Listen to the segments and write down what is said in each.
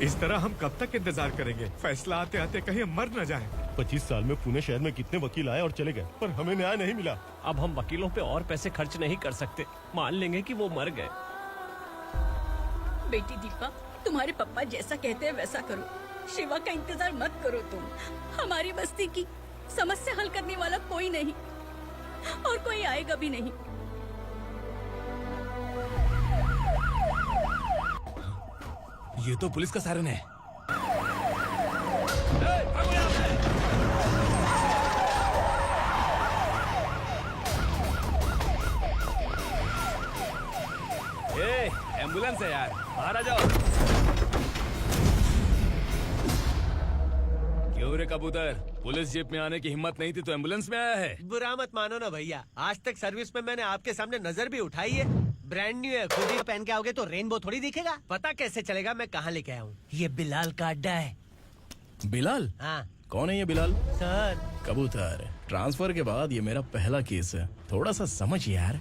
इस तरह हम कब तक इंतजार करेंगे? फैसला आते आते कहीं हम मर न जाएं। 25 साल में पुणे शहर में कितने वकील आए और चले गए, पर हमें न्याय नहीं मिला। अब हम वकीलों पे और पैसे खर्च नहीं कर सकते। मान लेंगे कि वो मर गए। बेटी दीपा, तुम्हारे पापा जैसा कहते हैं वैसा करो। शिवा का इंतजार मत करो तुम। हमारी बस्ती की समस्या हल करने वाला कोई नहीं और कोई आएगा भी नहीं। ये तो पुलिस का सायरन है। एम्बुलेंस है यार, बाहर आ जाओ। क्यों रे कबूतर, पुलिस जीप में आने की हिम्मत नहीं थी तो एम्बुलेंस में आया है? बुरा मत मानो ना भैया, आज तक सर्विस में मैंने आपके सामने नजर भी उठाई है। ब्रांड न्यू है, खुद ही पहन के आओगे तो रेनबो थोड़ी दिखेगा। पता कैसे चलेगा मैं कहाँ लेके आया हूँ? ये बिलाल का अड्डा है। बिलाल? हाँ कौन है ये बिलाल? सर, कबूतर, ट्रांसफर के बाद ये मेरा पहला केस है, थोड़ा सा समझ यार।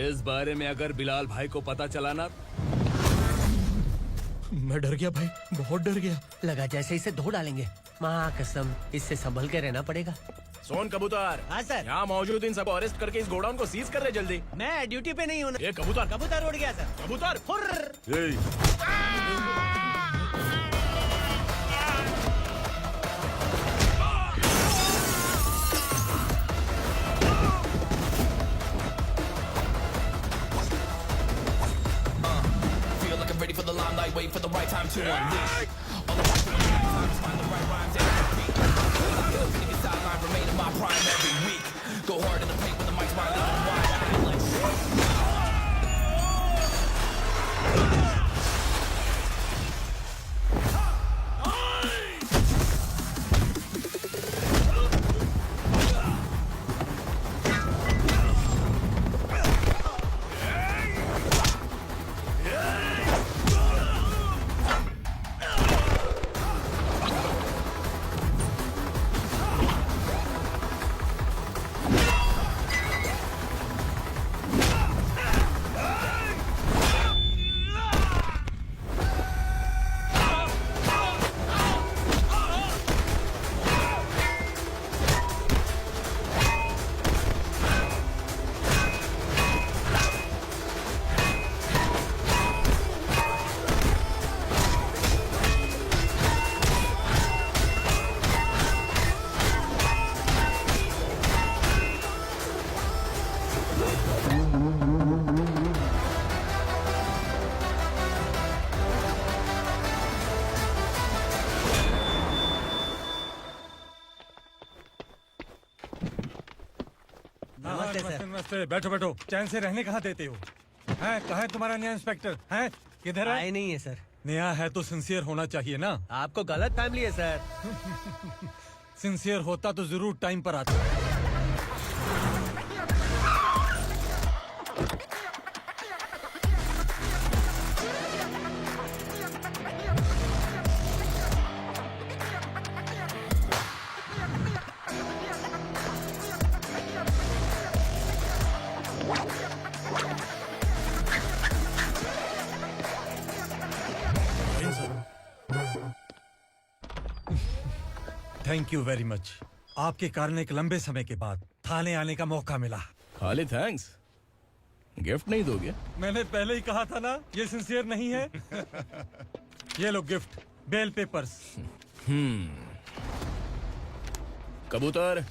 इस बारे में अगर बिलाल भाई को पता चला ना। मैं डर गया भाई, बहुत डर गया। लगा जैसे इसे धो डालेंगे। माँ कसम, इससे संभल के रहना पड़ेगा। सोन कबूतर। हाँ सर। यहाँ मौजूद इन सबको अरेस्ट करके इस गोडाउन को सीज कर रहे जल्दी। मैं ड्यूटी पे नहीं हूँ। ये कबूतर। कबूतर उड़ गया सर। कबूतर। Ready for the limelight, wait for the right time to unleash. All I want to do is find the right rhymes and repeat. Nigga sideline, remain in my prime every week. Go hard in the paint with the mic's wide open wide. I feel like नमस्ते, बैठो बैठो। चैन से रहने कहाँ देते हो? हैं, कहाँ है तुम्हारा नया इंस्पेक्टर? हैं, किधर है? आए नहीं है सर। नया है तो सिंसियर होना चाहिए ना। आपको गलत फैमिली है सर। सिंसियर होता तो जरूर टाइम पर आता। Thank you very much. आपके कारण एक लंबे समय के बाद थाने आने का मौका मिला। खाली थैंक्स, गिफ्ट नहीं दोगे? मैंने पहले ही कहा था ना, ये सिंसियर नहीं है। ये लो गिफ्ट, बेल पेपर्स। कबूतर,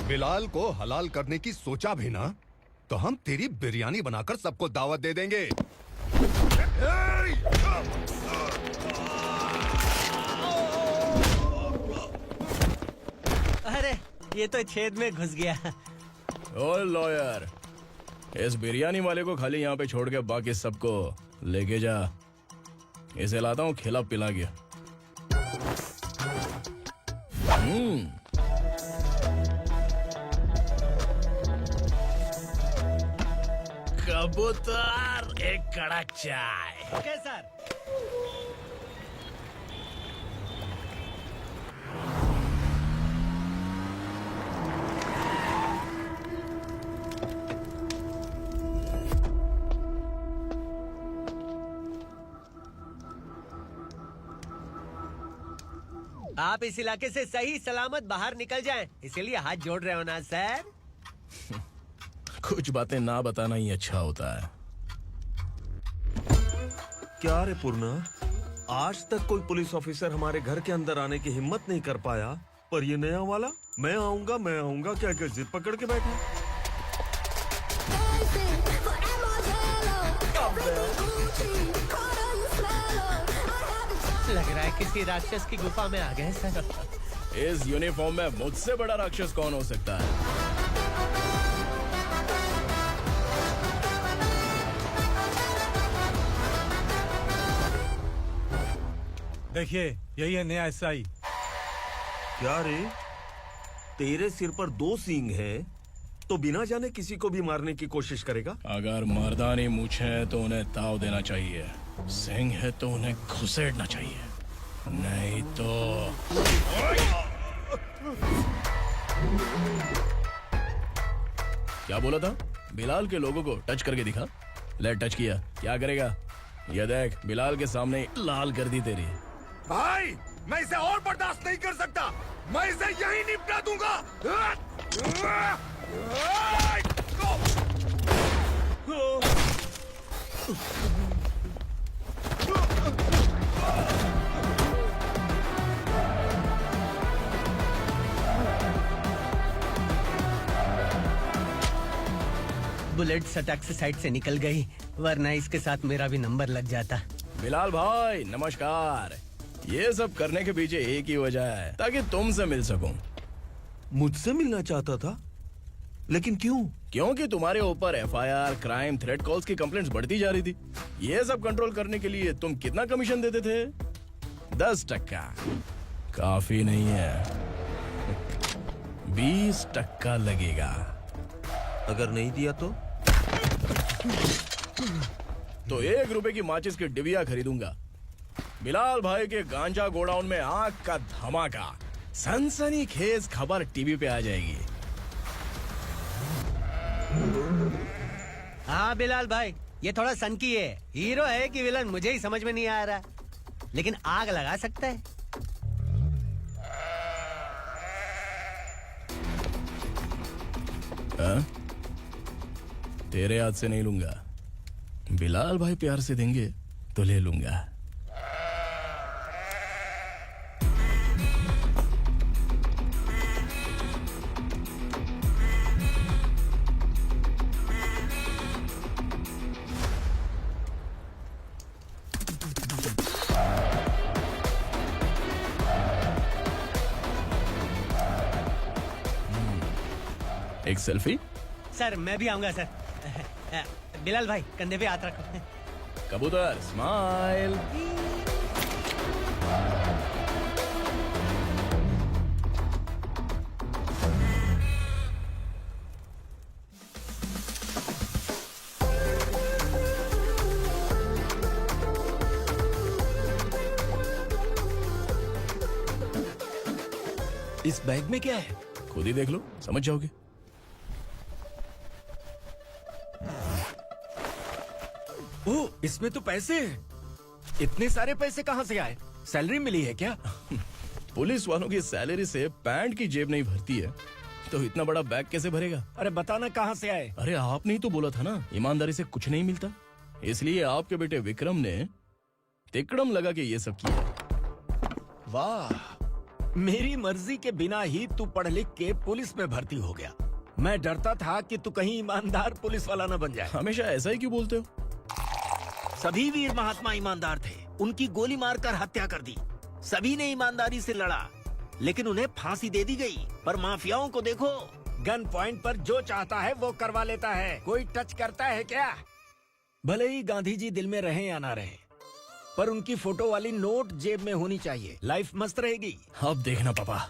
बिलाल को हलाल करने की सोचा भी ना, तो हम तेरी बिरयानी बनाकर सबको दावत दे देंगे। अरे ये तो छेद में घुस गया। ओ लॉयर, इस बिरयानी वाले को खाली यहाँ पे छोड़ के बाकी सबको लेके जा। इसे लाता हूँ खिला पिला के। कबूतर, एक कड़क चाय। Okay sir. आप इस इलाके से सही सलामत बाहर निकल जाएं, इसीलिए हाथ जोड़ रहे हो ना सर। कुछ बातें ना बताना ही अच्छा होता है। क्या रे पूर्णा, आज तक कोई पुलिस ऑफिसर हमारे घर के अंदर आने की हिम्मत नहीं कर पाया, पर ये नया वाला मैं आऊंगा क्या क्या जिद पकड़ के बैठा। लग रहा है किसी राक्षस की गुफा में आ गए सर। इस यूनिफॉर्म में मुझसे बड़ा राक्षस कौन हो सकता है? देखिए, यही है नया एसआई। क्या रे, तेरे सिर पर 2 सींग है तो बिना जाने किसी को भी मारने की कोशिश करेगा? अगर मर्दानी मूछें हैं तो उन्हें ताव देना चाहिए, सिंह है तो उन्हें घुसेड़ना चाहिए, नहीं तो। क्या बोला था? बिलाल के लोगों को टच करके दिखा। ले टच किया, क्या करेगा? ये देख, बिलाल के सामने लाल कर दी तेरी। भाई, मैं इसे और बर्दाश्त नहीं कर सकता। मैं इसे यहीं निपटा दूंगा। बुलेट सटक से साइड से निकल गई, वरना इसके साथ मेरा भी नंबर लग जाता। बिलाल भाई नमस्कार। ये सब करने के पीछे एक ही वजह है, ताकि तुमसे मिल सकूं। मुझसे मिलना चाहता था, लेकिन क्यों? क्योंकि तुम्हारे ऊपर एफआईआर, क्राइम, थ्रेट कॉल्स की कंप्लेंट्स बढ़ती जा रही थी। ये सब कंट्रोल करने के लिए तुम कितना कमीशन देते थे? 10%। काफी नहीं है, 20% लगेगा। अगर नहीं दिया तो 1 रुपए की माचिस की डिबिया खरीदूंगा। बिलाल भाई के गांजा गोडाउन में आग का धमाका, सनसनीखेज खबर टीवी पे आ जाएगी। हाँ बिलाल भाई, ये थोड़ा सनकी है। हीरो है कि विलन मुझे ही समझ में नहीं आ रहा, लेकिन आग लगा सकता है। तेरे हाथ से नहीं लूंगा, बिलाल भाई प्यार से देंगे तो ले लूंगा। एक सेल्फी? सर मैं भी आऊंगा सर। बिलाल भाई कंधे पे हाथ रखो। कबूतर स्माइल। इस बैग में क्या है? खुद ही देख लो, समझ जाओगे। ओह, इसमें तो पैसे हैं। इतने सारे पैसे कहाँ से आए? सैलरी मिली है क्या? पुलिस वालों की सैलरी से पैंट की जेब नहीं भरती है, तो इतना बड़ा बैग कैसे भरेगा? अरे बताना कहाँ से आए? अरे आपने ही तो बोला था ना, ईमानदारी से कुछ नहीं मिलता। इसलिए आपके बेटे विक्रम ने तिकड़म लगा के ये सब किया। वाह, मेरी मर्जी के बिना ही तू पढ़ लिख के पुलिस में भर्ती हो गया। मैं डरता था कि तू कहीं ईमानदार पुलिस वाला न बन जाए। हमेशा ऐसा ही क्यों बोलते हो? सभी वीर महात्मा ईमानदार थे, उनकी गोली मारकर हत्या कर दी। सभी ने ईमानदारी से लड़ा, लेकिन उन्हें फांसी दे दी गई। पर माफियाओं को देखो, गन पॉइंट पर जो चाहता है वो करवा लेता है। कोई टच करता है क्या? भले ही गांधी जी दिल में रहे या ना रहे, पर उनकी फोटो वाली नोट जेब में होनी चाहिए। लाइफ मस्त रहेगी। अब देखना पापा,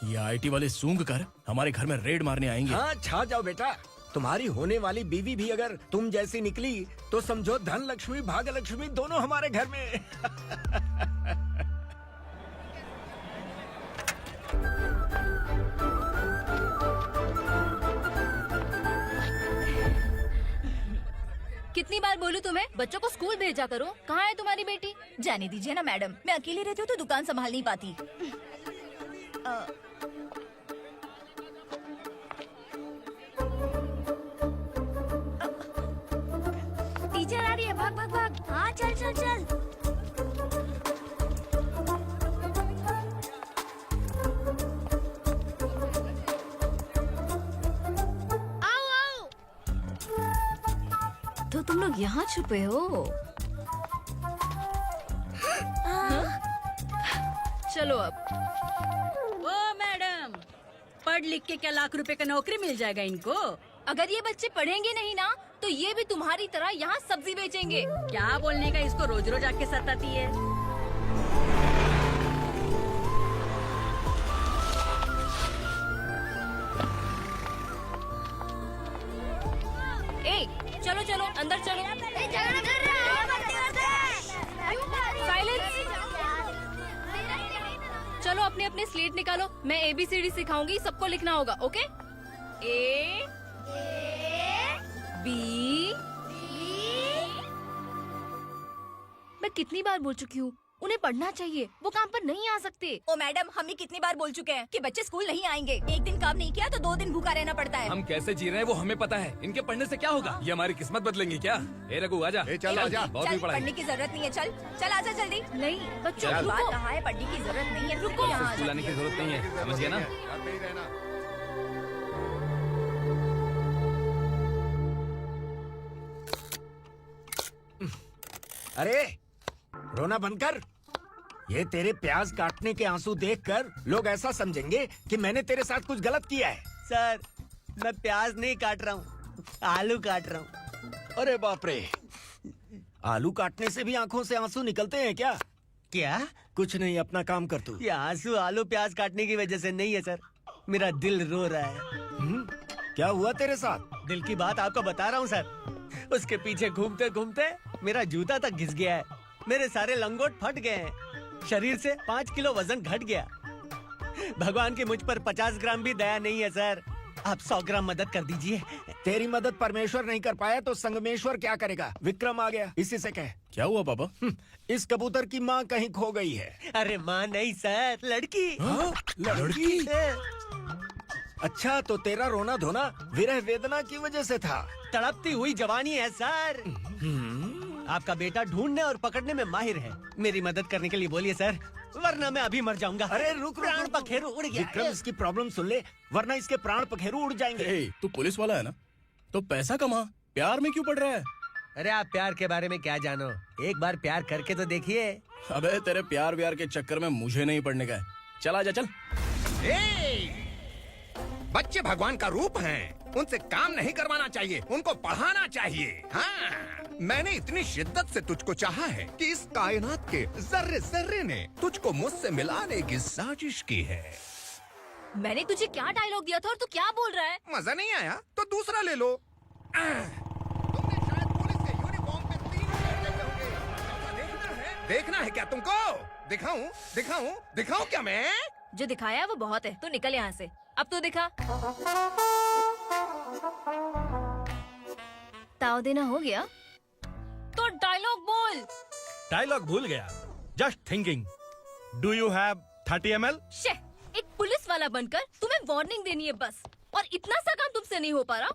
ये आईटी वाले सूंघ कर हमारे घर में रेड मारने आएंगे। हाँ, छा जाओ बेटा। तुम्हारी होने वाली बीवी भी अगर तुम जैसी निकली तो समझो धन लक्ष्मी भाग्य लक्ष्मी दोनों हमारे घर में। कितनी बार बोलूं तुम्हें, बच्चों को स्कूल भेजा करो। कहाँ है तुम्हारी बेटी? जाने दीजिए ना मैडम, मैं अकेली रहती हूँ तो दुकान संभाल नहीं पाती। टीचर आ रही है, भाग भाग भाग। हाँ चल चल चल। आओ आओ। तो तुम लोग यहाँ छुपे हो? चलो अब। ओ मैडम, पढ़ लिख के क्या लाख रुपए का नौकरी मिल जाएगा इनको? अगर ये बच्चे पढ़ेंगे नहीं ना तो ये भी तुम्हारी तरह यहाँ सब्जी बेचेंगे। क्या बोलने का, इसको रोज रोज आके सताती है। ए, चलो चलो अंदर चलो। साइलेंस। चलो अपने अपने स्लेट निकालो, मैं ABCD सिखाऊंगी, सबको लिखना होगा, ओके? A B। मैं कितनी बार बोल चुकी हूँ, उन्हें पढ़ना चाहिए, वो काम पर नहीं आ सकते। ओ मैडम, हम भी कितनी बार बोल चुके हैं कि बच्चे स्कूल नहीं आएंगे। एक दिन काम नहीं किया तो 2 दिन भूखा रहना पड़ता है। हम कैसे जी रहे हैं वो हमें पता है, इनके पढ़ने से क्या होगा? ये हमारी किस्मत बदलेंगी क्या? ए रघु आजा। चल आजा। बहुत भी पढ़ाई। पढ़ने की जरूरत नहीं है, चल चल आजा जल्दी। नहीं बच्चों बात रुको। कहा है, पढ़ने की जरूरत नहीं है, रुको। यहाँ आ स्कूल आने की जरूरत नहीं है, समझ गया ना? घर पे ही रहना। अरे रोना बंद कर। ये तेरे प्याज काटने के आंसू देखकर लोग ऐसा समझेंगे कि मैंने तेरे साथ कुछ गलत किया है। सर, मैं प्याज नहीं काट रहा हूँ, आलू काट रहा हूँ। अरे बाप रे, आलू काटने से भी आंखों से आंसू निकलते हैं क्या? क्या? कुछ नहीं, अपना काम कर तू। ये आंसू आलू प्याज काटने की वजह से नहीं है सर, मेरा दिल रो रहा है। क्या हुआ तेरे साथ? दिल की बात आपको बता रहा हूँ सर। उसके पीछे घूमते घूमते मेरा जूता तक घिस गया है, मेरे सारे लंगोट फट गए हैं, शरीर से 5 किलो वजन घट गया। भगवान की मुझ पर 50 ग्राम भी दया नहीं है सर, आप 100 ग्राम मदद कर दीजिए। तेरी मदद परमेश्वर नहीं कर पाया तो संगमेश्वर क्या करेगा? विक्रम आ गया, इसी से कह। क्या हुआ पापा? इस कबूतर की माँ कहीं खो गई है। अरे माँ नहीं सर, लड़की। लड़की? अच्छा, तो तेरा रोना धोना विरह वेदना की वजह से था। तड़पती हुई जवानी है सर। आपका बेटा ढूंढने और पकड़ने में माहिर है, मेरी मदद करने के लिए बोलिए सर, वरना मैं अभी मर जाऊंगा। अरे रुक, प्राण पखेरु उड़ गया। विक्रम, इसकी प्रॉब्लम सुन ले, वरना इसके प्राण पखेरु उड़ जाएंगे। ए, तू पुलिस वाला है ना, तो पैसा कमा, प्यार में क्यों पड़ रहा है? अरे आप प्यार के बारे में क्या जानो, एक बार प्यार करके तो देखिए। अबे तेरे प्यार व्यार के चक्कर में मुझे नहीं पढ़ने का है, चल आजा चल। बच्चे भगवान का रूप हैं, उनसे काम नहीं करवाना चाहिए, उनको पढ़ाना चाहिए। हाँ, मैंने इतनी शिद्दत से तुझको चाहा है कि इस कायनात के जर्रे जर्रे ने तुझको मुझसे मिलाने की साजिश की है। मैंने तुझे क्या डायलॉग दिया था और तू क्या बोल रहा है? मजा नहीं आया तो दूसरा ले लो। तुमने शायद पुलिस के यूनिफॉर्म पे 3 शेर देखे होंगे। देखना है क्या तुमको? दिखाऊं दिखाऊं दिखाऊं क्या मैं? जो दिखाया है वो बहुत है, तू निकल यहाँ से। अब तू दिखा। ताव देना हो गया तो डायलॉग बोल। डायलॉग भूल गया। Just thinking, do you have 30 ml? शे, एक पुलिस वाला बनकर तुम्हें वार्निंग देनी है बस, और इतना सा काम तुमसे नहीं हो पा रहा।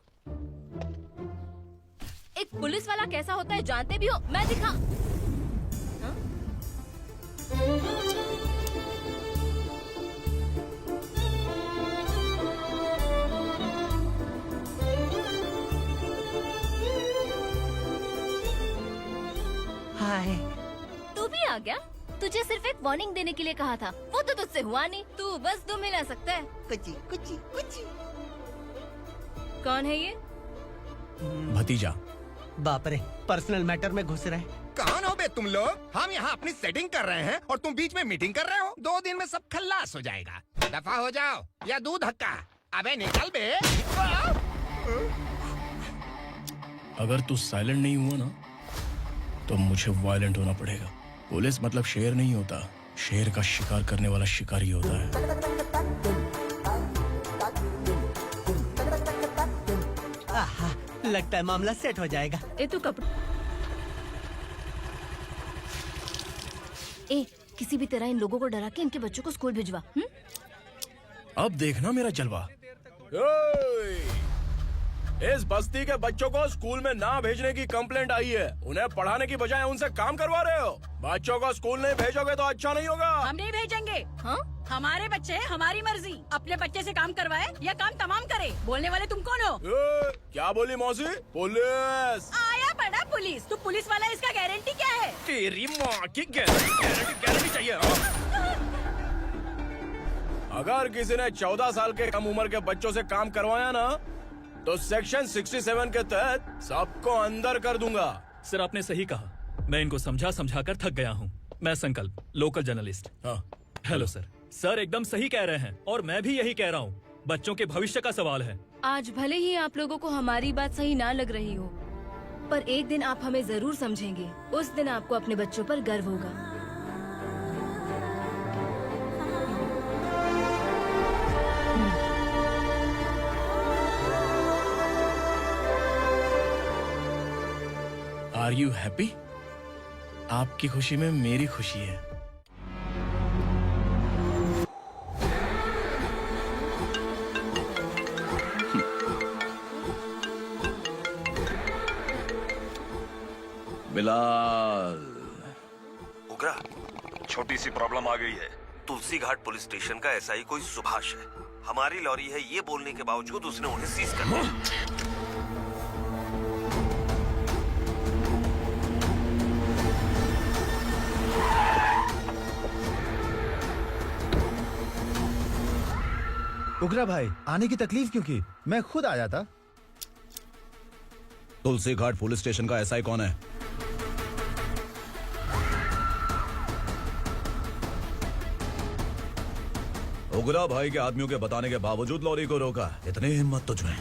एक पुलिस वाला कैसा होता है जानते भी हो, मैं दिखा। हाँ? हाय, तू भी आ गया? तुझे सिर्फ एक वार्निंग देने के लिए कहा था, वो तो तुझसे हुआ नहीं। तू बस दुम हिला सकता है। कुची कुची कुची। कौन है ये? भतीजा। बाप रे, पर्सनल मैटर में घुस रहे। कौन हो बे तुम लोग? हम यहाँ अपनी सेटिंग कर रहे हैं और तुम बीच में मीटिंग कर रहे हो। 2 दिन में सब खल्लास हो जाएगा। दफा हो जाओ या दूध हक्का। अबे निकल बे। अगर तू साइलेंट नहीं हुआ ना तो मुझे वायलेंट होना पड़ेगा। पुलिस मतलब शेर नहीं होता, शेर का शिकार करने वाला शिकारी होता है। आहा, लगता है मामला सेट हो जाएगा। ए तू कपड़े ए किसी भी तरह इन लोगों को डरा के इनके बच्चों को स्कूल भिजवा। अब देखना मेरा जलवा। इस बस्ती के बच्चों को स्कूल में ना भेजने की कंप्लेंट आई है। उन्हें पढ़ाने की बजाय उनसे काम करवा रहे हो। बच्चों को स्कूल नहीं भेजोगे तो अच्छा नहीं होगा। हम नहीं भेजेंगे। हाँ? हमारे बच्चे हमारी मर्जी। अपने बच्चे से काम करवाए या काम तमाम करे। बोलने वाले तुम कौन हो? क्या बोली मौसी? पुलिस आया पड़ा पुलिस। तो पुलिस वाला इसका गारंटी क्या है? तेरी माँ की गारंटी चाहिए। अगर किसी ने 14 साल के कम उम्र के बच्चों से काम करवाया ना तो सेक्शन 67 के तहत सबको अंदर कर दूंगा। सर आपने सही कहा। मैं इनको समझा कर थक गया हूँ। मैं संकल्प, local journalist. Hello sir. Sir एकदम सही कह रहे हैं और मैं भी यही कह रहा हूँ। बच्चों के भविष्य का सवाल है। आज भले ही आप लोगों को हमारी बात सही ना लग रही हो, पर एक दिन आप हमें जरूर समझेंगे। उस दिन आपको अपने बच्चों पर गर्व होगा। Are you happy? आपकी खुशी में मेरी खुशी है। बिलाल। उगरा, छोटी सी प्रॉब्लम आ गई है। तुलसी घाट पुलिस स्टेशन का एसआई कोई सुभाष है। हमारी लॉरी है ये बोलने के बावजूद उसने उन्हें सीज कर दिया। उगरा भाई, आने की तकलीफ क्यों की? मैं खुद आ जाता। तुलसी घाट पुलिस स्टेशन का एसआई कौन है? उगरा भाई के आदमियों के बताने के बावजूद लॉरी को रोका। इतनी हिम्मत तुझमें?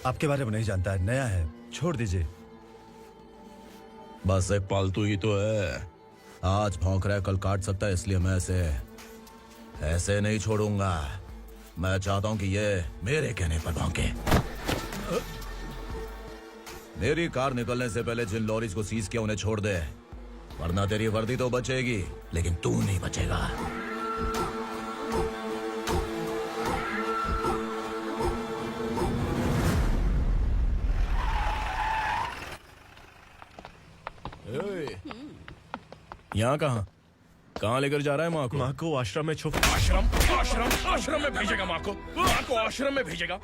आपके बारे में नहीं जानता है, नया है, छोड़ दीजिए। बस एक पालतू ही तो है। आज भौंक रहा है, कल काट सकता है, इसलिए मैं ऐसे नहीं छोड़ूंगा। मैं चाहता हूं कि ये मेरे कहने पर भौंके। मेरी कार निकलने से पहले जिन लॉरीज को सीज किया उन्हें छोड़ दे, वरना तेरी वर्दी तो बचेगी लेकिन तू नहीं बचेगा। यहाँ कहाँ लेकर जा रहा है माँ को? माँ को आश्रम में छुप। आश्रम में भेजेगा माँ को आश्रम में भेजेगा।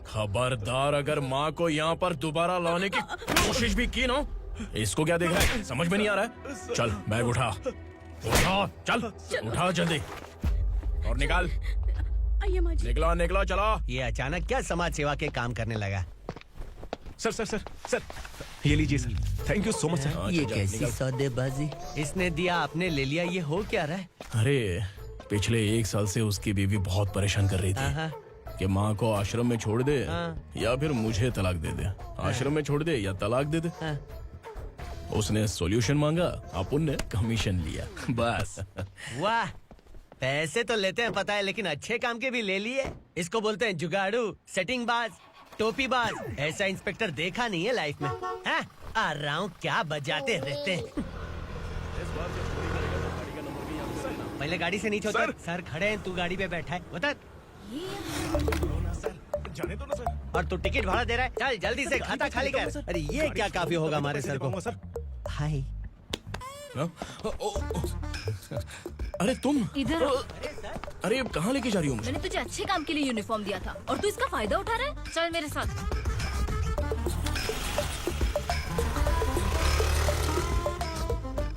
खबरदार अगर माँ को यहाँ पर दोबारा लाने की कोशिश भी की ना, इसको क्या देख रहा है? समझ में नहीं आ रहा है? चल बैग उठा, चल उठा जल्दी और निकाल। निकला चला। ये अचानक क्या समाज सेवा के काम करने लगा? सर ये लीजिए sir. Thank you so much sir. ये कैसी सौदेबाजी? इसने दिया आपने ले लिया, ये हो क्या रहा है? अरे पिछले 1 साल से उसकी बीवी बहुत परेशान कर रही थी कि माँ को आश्रम में छोड़ दे या फिर मुझे तलाक दे दे। आश्रम में छोड़ दे या तलाक दे दे। उसने सॉल्यूशन मांगा, अपन ने कमीशन लिया, बस। वाह, पैसे तो लेते हैं पता है, लेकिन अच्छे काम के भी ले लिए। इसको बोलते हैं जुगाड़ू, सेटिंग बाज, टोपी बाज। ऐसा इंस्पेक्टर देखा नहीं है लाइफ में। हाँ? आ रहा हूँ, क्या बजाते रहते हैं। पहले गाड़ी से नीचे उतर। सर खड़े हैं, तू गाड़ी पे बैठा है, उतर। जाने दो ना सर। और तू टिकट भाड़ा दे रहा है? चल जल्दी से खाता खाली कर। अरे ये क्या काफी होगा हमारे सर को। हाय। अरे तुम इधर। अरे कहाँ लेके जा रही हो मुझे? मैंने तुझे अच्छे काम के लिए यूनिफॉर्म दिया था और तू इसका फायदा उठा रहा है। चल मेरे साथ।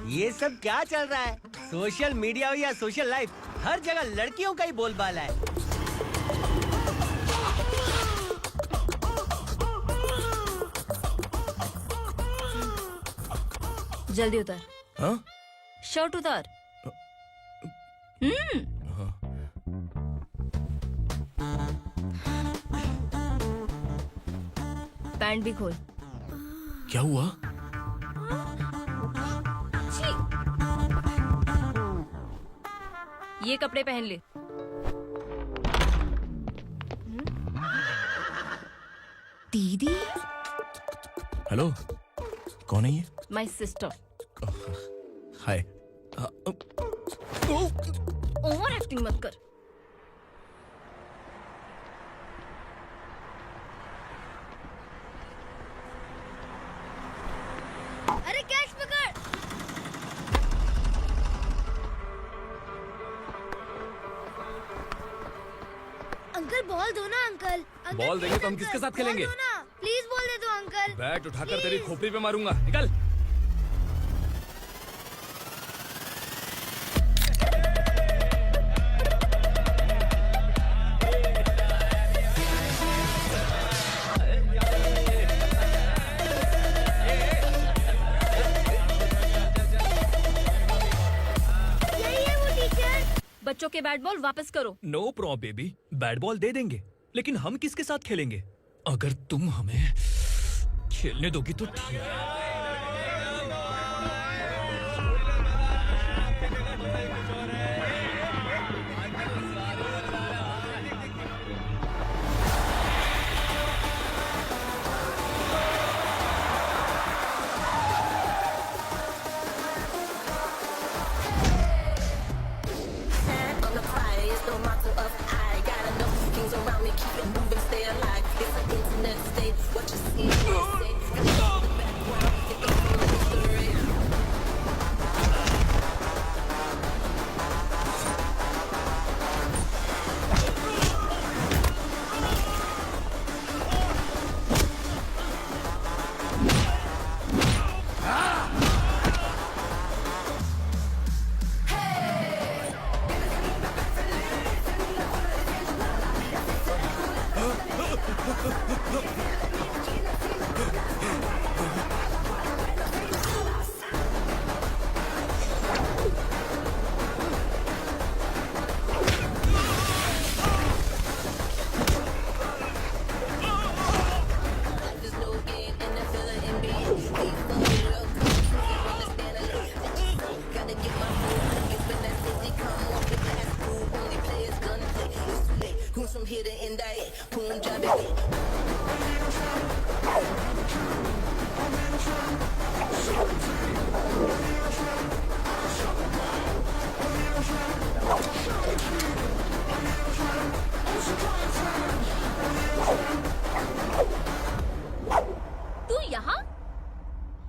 ये सब क्या चल रहा है? सोशल मीडिया हो या सोशल लाइफ, हर जगह लड़कियों का ही बोलबाला है। जल्दी उतर। हाँ? शर्ट उतार। पैंट भी खोल। क्या हुआ? छी! ये कपड़े पहन ले। दीदी। हेलो, कौन है ये? My sister. Hi. Over acting मत कर। अरे कैच पकड़। अंकल बॉल दो ना अंकल। बॉल देंगे तो हम किसके साथ खेलेंगे? प्लीज बॉल दे दो अंकल। बैट उठाकर तेरी खोपड़ी पे मारूंगा, निकल। बच्चों के बैट बॉल वापस करो। No problem baby, bat ball दे देंगे, लेकिन हम किसके साथ खेलेंगे? अगर तुम हमें खेलने दोगी तो ठीक है।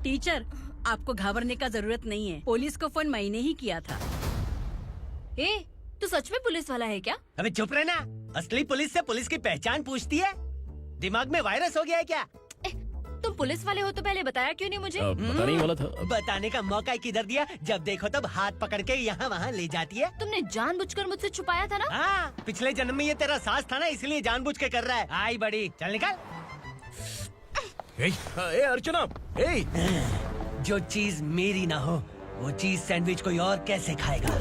टीचर, आपको घबराने का जरूरत नहीं है। पुलिस को फोन मैंने ही किया था। ए, तू सच में पुलिस वाला है क्या? अबे चुप रहना। असली पुलिस से पुलिस की पहचान पूछती है? दिमाग में वायरस हो गया है क्या? तुम पुलिस वाले हो तो पहले बताया क्यों नहीं मुझे? बताने ही वाला था। बताने का मौका किधर दिया? जब देखो तब हाथ पकड़ के यहाँ वहाँ ले जाती है। तुमने जानबूझकर मुझसे छुपाया था ना? हाँ, पिछले जन्म में ये तेरा सास था ना, इसलिए जानबूझ के कर रहा है। आई बड़ी, चल निकल। ए अर्चना, ए! जो चीज मेरी ना हो, वो चीज सैंडविच कोई और कैसे खाएगा?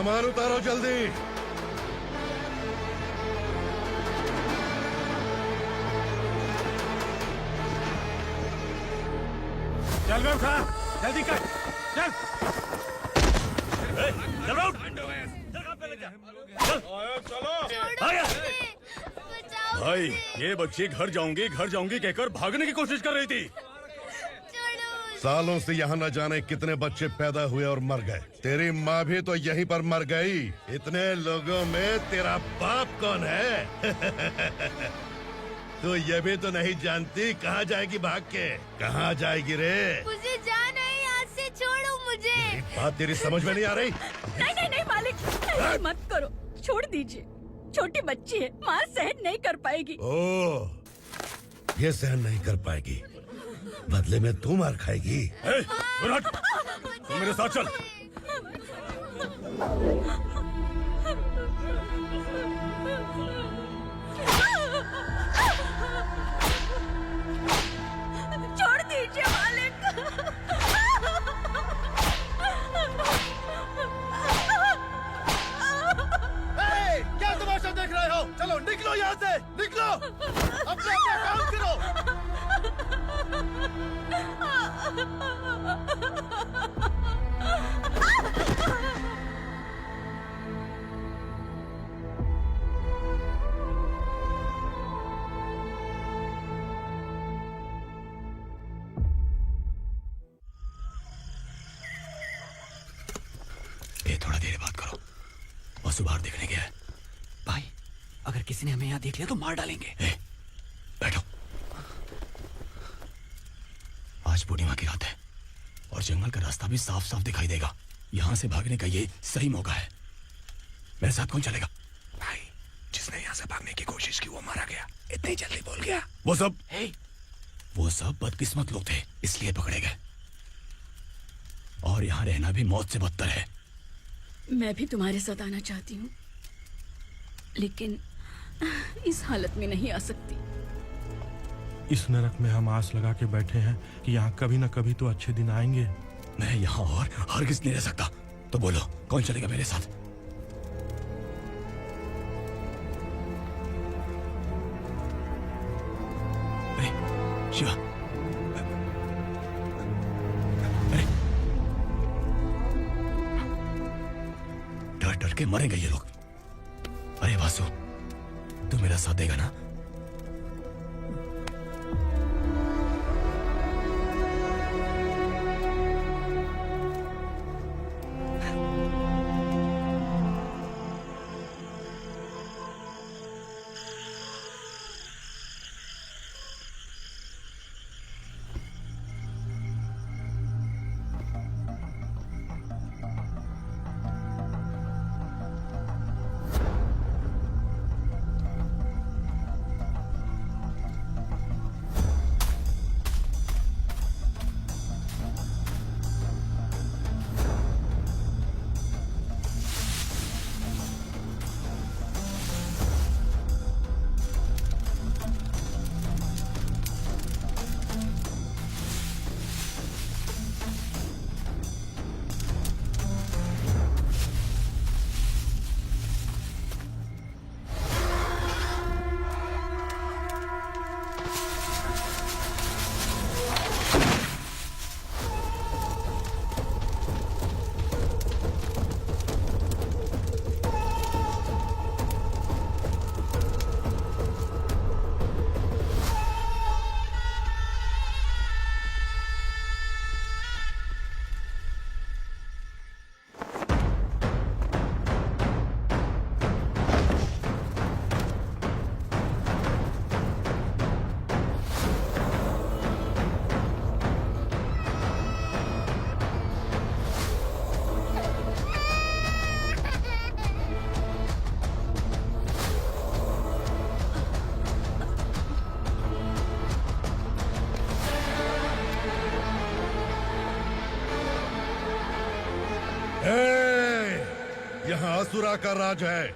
सामान उतारो जल्दी। चल बे उठा, जल्दी कर, चल। चल उठ। चलो। भाई, ये बच्ची घर जाऊंगी कहकर भागने की कोशिश कर रही थी। सालों से यहाँ न जाने कितने बच्चे पैदा हुए और मर गए। तेरी माँ भी तो यहीं पर मर गई। इतने लोगों में तेरा बाप कौन है? तो ये भी तो नहीं जानती कहाँ जाएगी भाग के? कहाँ जाएगी रे? मुझे जाना है, यहाँ से छोड़ो मुझे। बात तेरी समझ में नहीं आ रही? नहीं मालिक, ऐसे मत करो, छोड़ दीजिए। छोटी बच्ची है, माँ सहन नहीं कर पाएगी। ओह, ये सहन नहीं कर पाएगी, बदले में तू मार खाएगी। तू मेरे साथ चल। छोड़ दीजिए मालिक। क्या तमाशा देख रहे हो? चलो निकलो यहाँ से, निकलो। अपना काम करो। ये थोड़ा देर बात करो, बसु बाहर देखने गया है। भाई, अगर किसी ने हमें यहाँ देख लिया तो मार डालेंगे। बैठो। आज पूर्णिमा की रात है और जंगल का रास्ता भी साफ साफ दिखाई देगा। यहाँ से भागने का ये सही मौका है। मेरे साथ कौन चलेगा? भाई, जिसने यहाँ से भागने की कोशिश की वो मारा गया। इतनी जल्दी बोल गया। वो सब बदकिस्मत लोग थे, इसलिए पकड़े गए। और यहाँ रहना भी मौत से बदतर है। मैं भी तुम्हारे साथ आना चाहती हूँ, लेकिन इस हालत में नहीं आ सकती। इस नरक में हम आस लगा के बैठे हैं कि यहाँ कभी न कभी तो अच्छे दिन आएंगे। मैं यहाँ और हरगिज़ नहीं रह सकता। तो बोलो, कौन चलेगा मेरे साथ? अरे शिवा, अरे डर डर के मरेंगे ये लोग। अरे वासु, तू मेरा साथ देगा ना? यहाँ असुरा का राज है।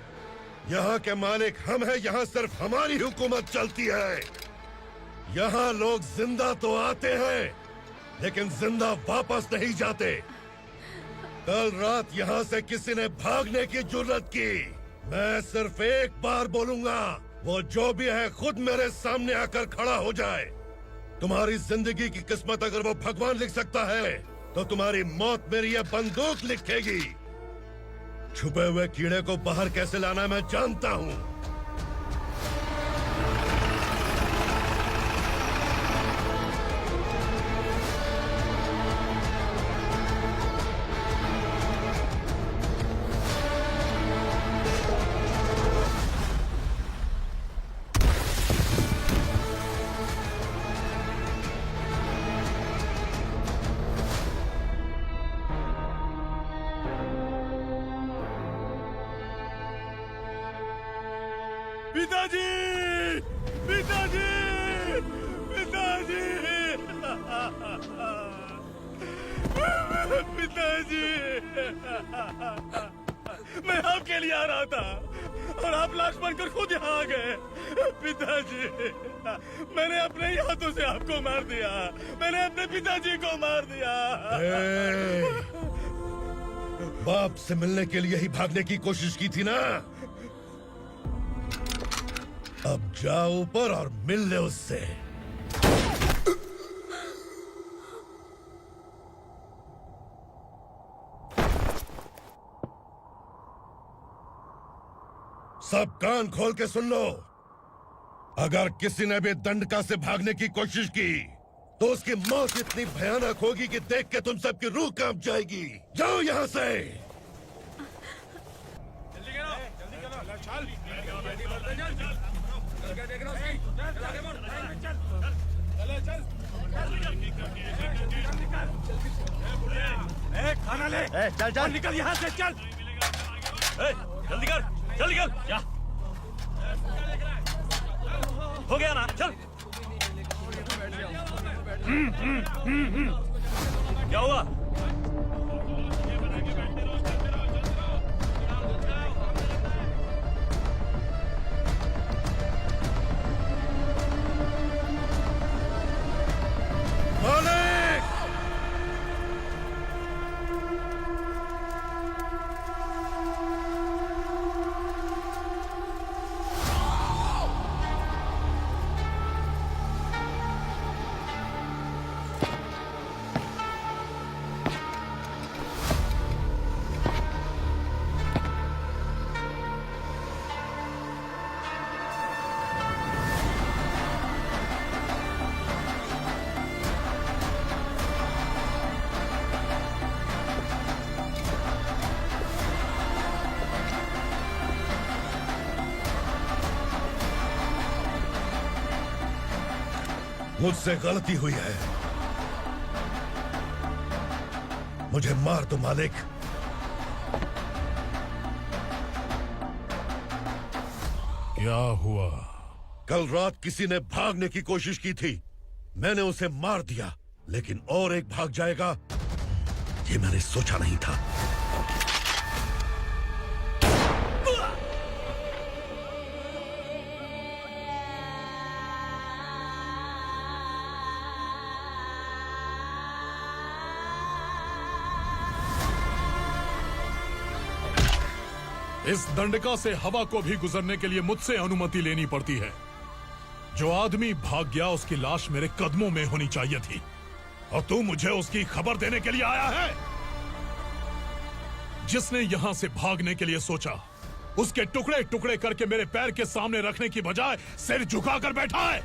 यहाँ के मालिक हम हैं। यहाँ सिर्फ हमारी हुकूमत चलती है। यहाँ लोग जिंदा तो आते हैं, लेकिन जिंदा वापस नहीं जाते। कल रात यहाँ से किसी ने भागने की जुर्रत की, मैं सिर्फ एक बार बोलूंगा, वो जो भी है खुद मेरे सामने आकर खड़ा हो जाए। तुम्हारी जिंदगी की किस्मत अगर वो भगवान लिख सकता है, तो तुम्हारी मौत मेरी ये बंदूक लिखेगी। छुपे हुए कीड़े को बाहर कैसे लाना मैं जानता हूँ। पिताजी, पिताजी, पिताजी, पिताजी, मैं आपके लिए आ रहा था और आप लाश बनकर खुद यहाँ आ गए। पिताजी, मैंने अपने ही हाथों से आपको मार दिया, मैंने अपने पिताजी को मार दिया। बाप से मिलने के लिए ही भागने की कोशिश की थी ना? अब जाओ ऊपर और मिल ले उससे। सब कान खोल के सुन लो। अगर किसी ने भी दंडका से भागने की कोशिश की, तो उसकी मौत इतनी भयानक होगी कि देख के तुम सबकी रूह कांप जाएगी। जाओ यहाँ से। खाना ले। चल चल निकल यहाँ से, चल। जल्दी कर, जल्दी कर। क्या हो गया ना? चल। क्या हुआ? मुझसे गलती हुई है, मुझे मार दो मालिक। क्या हुआ? कल रात किसी ने भागने की कोशिश की थी, मैंने उसे मार दिया, लेकिन और एक भाग जाएगा ये मैंने सोचा नहीं था। इस दंडका से हवा को भी गुजरने के लिए मुझसे अनुमति लेनी पड़ती है। जो आदमी भाग गया उसकी लाश मेरे कदमों में होनी चाहिए थी, और तू मुझे उसकी खबर देने के लिए आया है? जिसने यहां से भागने के लिए सोचा, उसके टुकड़े टुकड़े करके मेरे पैर के सामने रखने की बजाय सिर झुकाकर बैठा है।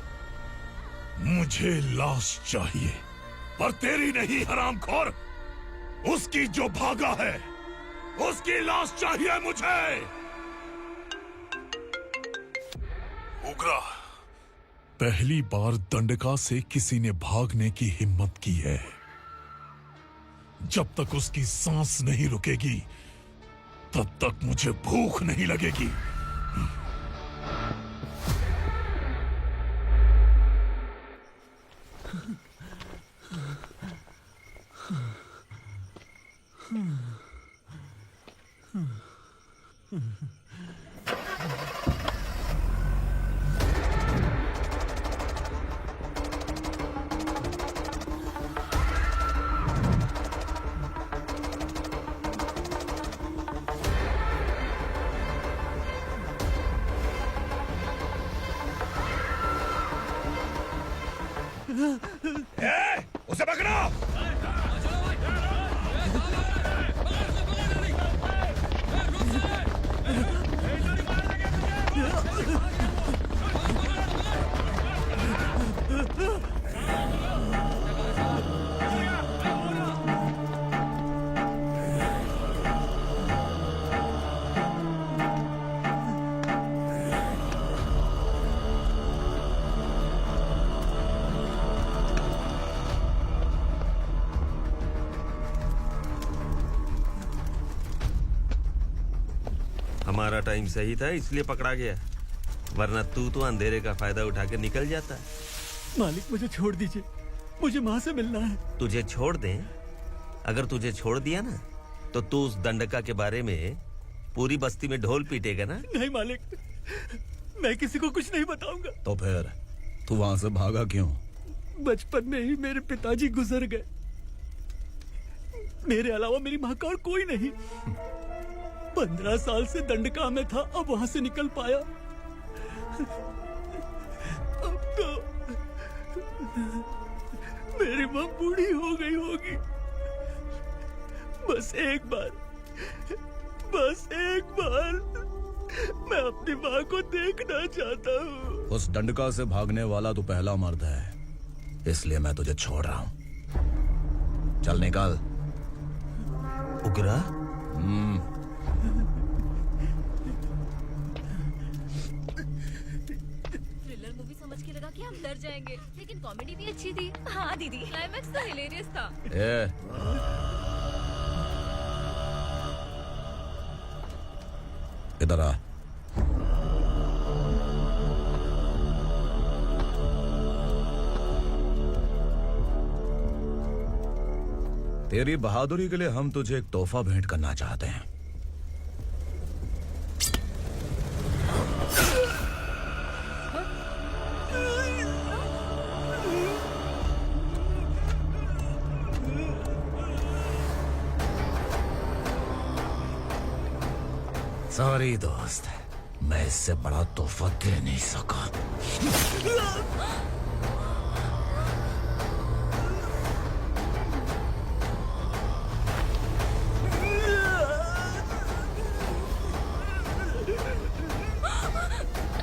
मुझे लाश चाहिए, पर तेरी नहीं हरामखोर, उसकी जो भागा है उसकी लाश चाहिए मुझे। उग्रा, पहली बार दंडका से किसी ने भागने की हिम्मत की है। जब तक उसकी सांस नहीं रुकेगी, तब तक मुझे भूख नहीं लगेगी। उसे पकड़ो। हमारा टाइम सही था इसलिए पकड़ा गया, वरना तू तो अंधेरे का फायदा उठा के निकल जाता। मालिक मुझे छोड़ दीजिए, मुझे माँ से मिलना है। तुझे छोड़ दें? अगर तुझे छोड़ दिया ना तो तू उस दंडका के बारे में पूरी बस्ती में ढोल पीटेगा ना। नहीं मालिक, मैं किसी को कुछ नहीं बताऊंगा। तो फिर तू वहां से भागा क्यों? बचपन में ही मेरे पिताजी गुजर गए, मेरे अलावा मेरी माँ का और कोई नहीं। 15 साल से दंडका में था, अब वहां से निकल पाया। अब तो मेरी माँ बूढ़ी हो गई होगी। बस एक बार मैं अपनी माँ को देखना चाहता हूँ। उस दंडका से भागने वाला तू पहला मर्द है, इसलिए मैं तुझे छोड़ रहा हूँ। चल निकल। उग्रा? थ्रिलर मूवी समझ के लगा कि हम डर जाएंगे, लेकिन कॉमेडी भी अच्छी थी। हाँ दीदी, क्लाइमैक्स तो हिलेरियस था। इधर आ। तेरी बहादुरी के लिए हम तुझे एक तोहफा भेंट करना चाहते हैं। सॉरी दोस्त, मैं इससे बड़ा तोहफा दे नहीं सका।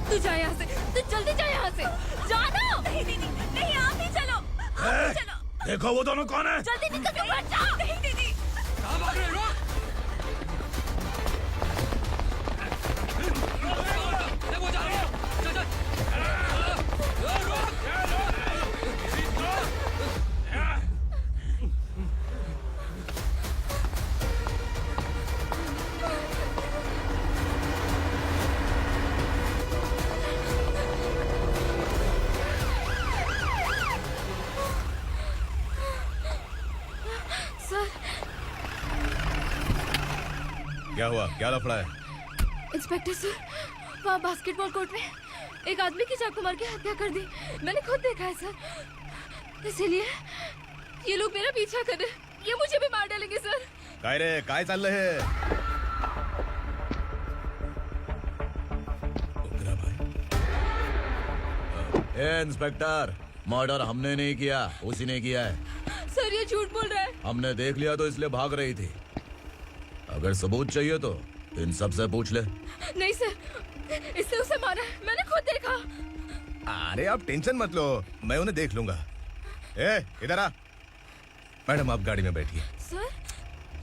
तू जा यहाँ से, तू जल्दी जा यहाँ से। जाना। नहीं दीदी, नहीं आप ही चलो, आप ही चलो। देखो वो दोनों कौन है? जल्दी निकल के मत जाओ। नहीं दीदी, कहाँ भाग रहे हो? वो जा रहे हो। चल चल। सर, क्या हुआ? क्या लफड़ा है? इंस्पेक्टर सर, वहाँ बास्केटबॉल कोर्ट में एक आदमी की चाकू मार के हत्या कर दी। मैंने खुद देखा है सर, इसीलिए ये लोग मेरा पीछा कर रहे हैं। ये मुझे भी मार डालेंगे सर। काय रे, काय चाललंय हे? ए इंस्पेक्टर, मर्डर हमने नहीं किया, उसी ने किया है। सर ये झूठ बोल रहा है। हमने देख लिया तो इसलिए भाग रही थी। अगर सबूत चाहिए तो इन सब से पूछ ले। नहीं सर, इससे उसे मारा है, मैंने खुद देखा। अरे आप टेंशन मत लो, मैं उन्हें देख लूंगा। ए इधर आ। मैडम आप गाड़ी में बैठिए। सर?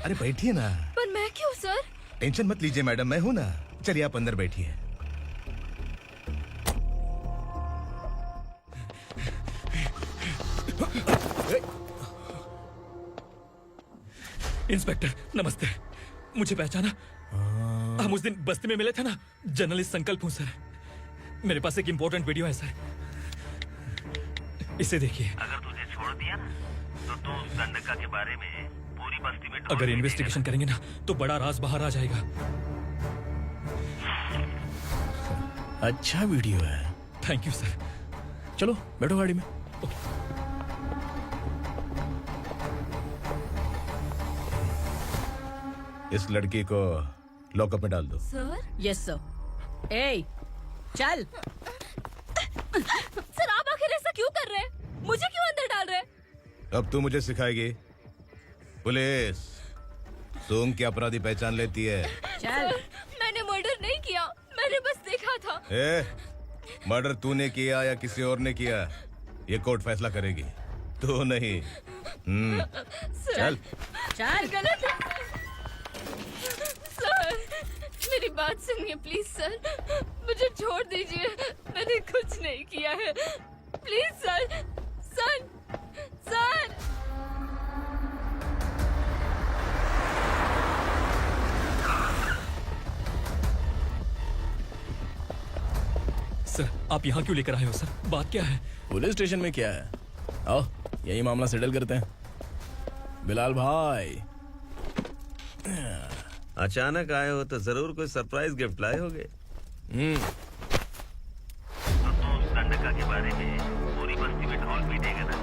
अरे बैठिए ना। पर मैं क्यों सर? टेंशन मत लीजिए मैडम, मैं हूं ना। चलिए आप अंदर बैठिए। इंस्पेक्टर नमस्ते, मुझे पहचाना? हम उस दिन बस्ती में मिले थे ना। जर्नलिस्ट संकल्प हूँ सर। मेरे पास एक इम्पोर्टेंट वीडियो है सर, इसे देखिए। अगर तुझे छोड़ दिया ना तो तू उस दंडका के बारे में पूरी बस्ती में अगर इन्वेस्टिगेशन करेंगे ना तो बड़ा राज बाहर आ जाएगा। अच्छा वीडियो है। Thank you sir. चलो बैठो गाड़ी में। इस लड़की को लॉकअप में डाल दो। सर? Yes sir. ए चल। सर आप आखिर ऐसा क्यों कर रहे हैं? मुझे क्यों अब तू मुझे सिखाएगी? पुलिस सूंघ के अपराधी पहचान लेती है। सर, मैंने मर्डर नहीं किया, मैंने बस देखा था। मर्डर तूने किया या किसी और ने किया, ये कोर्ट फैसला करेगी, तू नहीं। चल चल। गलत है सर, मेरी बात सुनिए प्लीज सर, मुझे छोड़ दीजिए, मैंने कुछ नहीं किया है, please sir. Sir sir sir, आप यहाँ क्यों लेकर आए हो सर? बात क्या है? पुलिस स्टेशन में क्या है? आओ यही मामला सेटल करते हैं। बिलाल भाई, अचानक आए हो तो जरूर कोई सरप्राइज गिफ्ट लाए होगे। तो संडका के बारे में पूरी बस्ती में ढोल पीटेगा ना।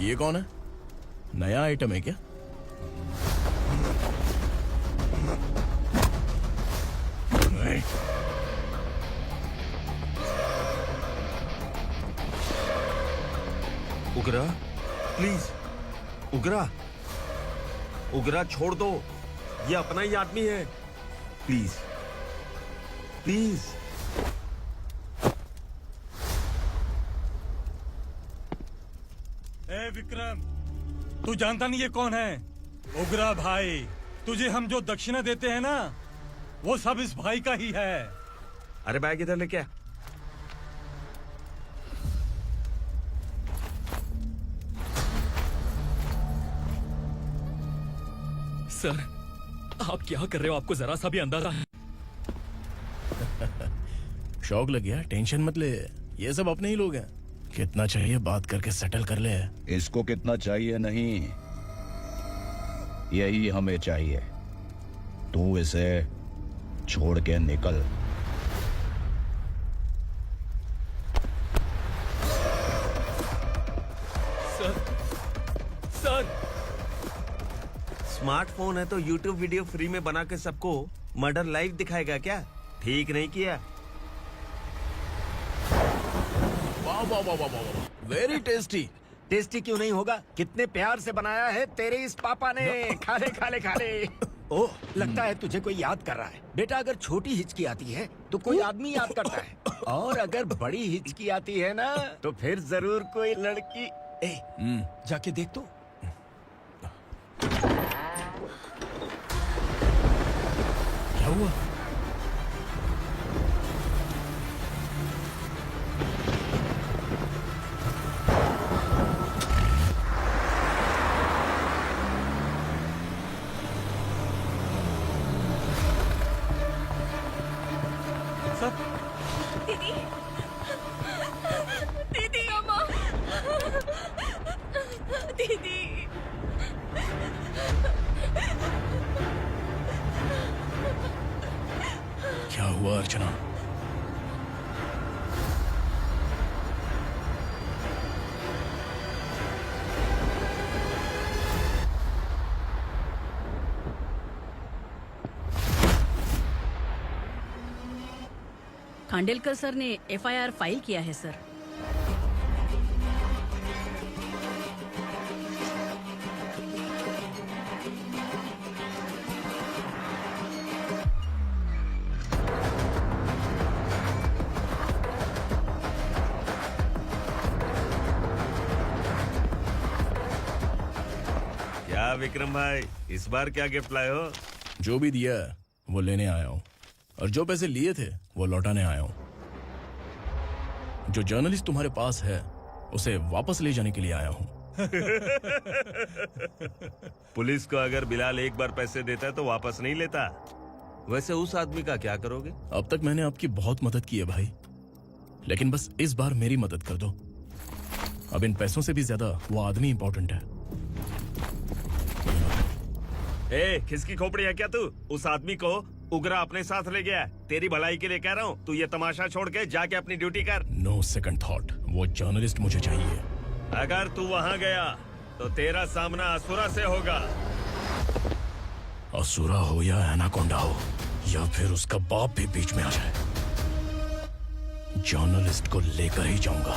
ये कौन है? नया आइटम है क्या? उगरा, प्लीज उगरा, उगरा छोड़ दो, ये अपना ही आदमी है, प्लीज प्लीज। ए विक्रम, तू जानता नहीं ये कौन है? उगरा भाई, तुझे हम जो दक्षिणा देते हैं ना, वो सब इस भाई का ही है। अरे बैग इधर लेके आ। सर, आप क्या कर रहे हो? आपको जरा सा भी अंदाजा है? शौक लग गया? टेंशन मत ले, ये सब अपने ही लोग हैं। कितना चाहिए बात करके सेटल कर ले। इसको कितना चाहिए नहीं, यही हमें चाहिए। तू इसे छोड़ के निकल। सर, स्मार्टफोन है तो YouTube वीडियो फ्री में बना के सबको मर्डर लाइव दिखाएगा क्या? ठीक नहीं किया। वाह वाह वाह वाह वाह, वेरी टेस्टी। टेस्टी क्यों नहीं होगा? कितने प्यार से बनाया है तेरे इस पापा ने। खा ले खा ले खा ले। ओह, लगता है तुझे कोई याद कर रहा है। बेटा, अगर छोटी हिचकी आती है तो कोई आदमी याद करता है, और अगर बड़ी हिचकी आती है ना तो फिर जरूर कोई लड़की। जाके देख तो। क्या हुआ? दीदी, दीदी, अम्मा, दीदी। क्या हुआ अर्चना? खांडेलकर सर ने FIR फाइल किया है सर। क्या विक्रम भाई, इस बार क्या गिफ्ट लाए हो? जो भी दिया है वो लेने आया हूँ, और जो पैसे लिए थे वो लौटाने आया हूँ। जो जर्नलिस्ट तुम्हारे पास है उसे वापस ले जाने के लिए आया हूँ। पुलिस को अगर बिलाल एक बार पैसे देता है तो वापस नहीं लेता। वैसे उस आदमी का क्या करोगे? अब तक मैंने आपकी बहुत मदद की है भाई, लेकिन बस इस बार मेरी मदद कर दो। अब इन पैसों से भी ज्यादा वो आदमी इंपॉर्टेंट है। खिसकी खोपड़ी है क्या तू? उस आदमी को उगरा अपने साथ ले गया। तेरी भलाई के लिए कह रहा हूँ, तू ये तमाशा छोड़ के जाके अपनी ड्यूटी कर। नो सेकंड थॉट, वो जर्नलिस्ट मुझे चाहिए। अगर तू वहाँ गया तो तेरा सामना असुरा से होगा। असुरा हो या एनाकोंडा हो, या फिर उसका बाप भी बीच में आ जाए, जर्नलिस्ट को लेकर ही जाऊंगा।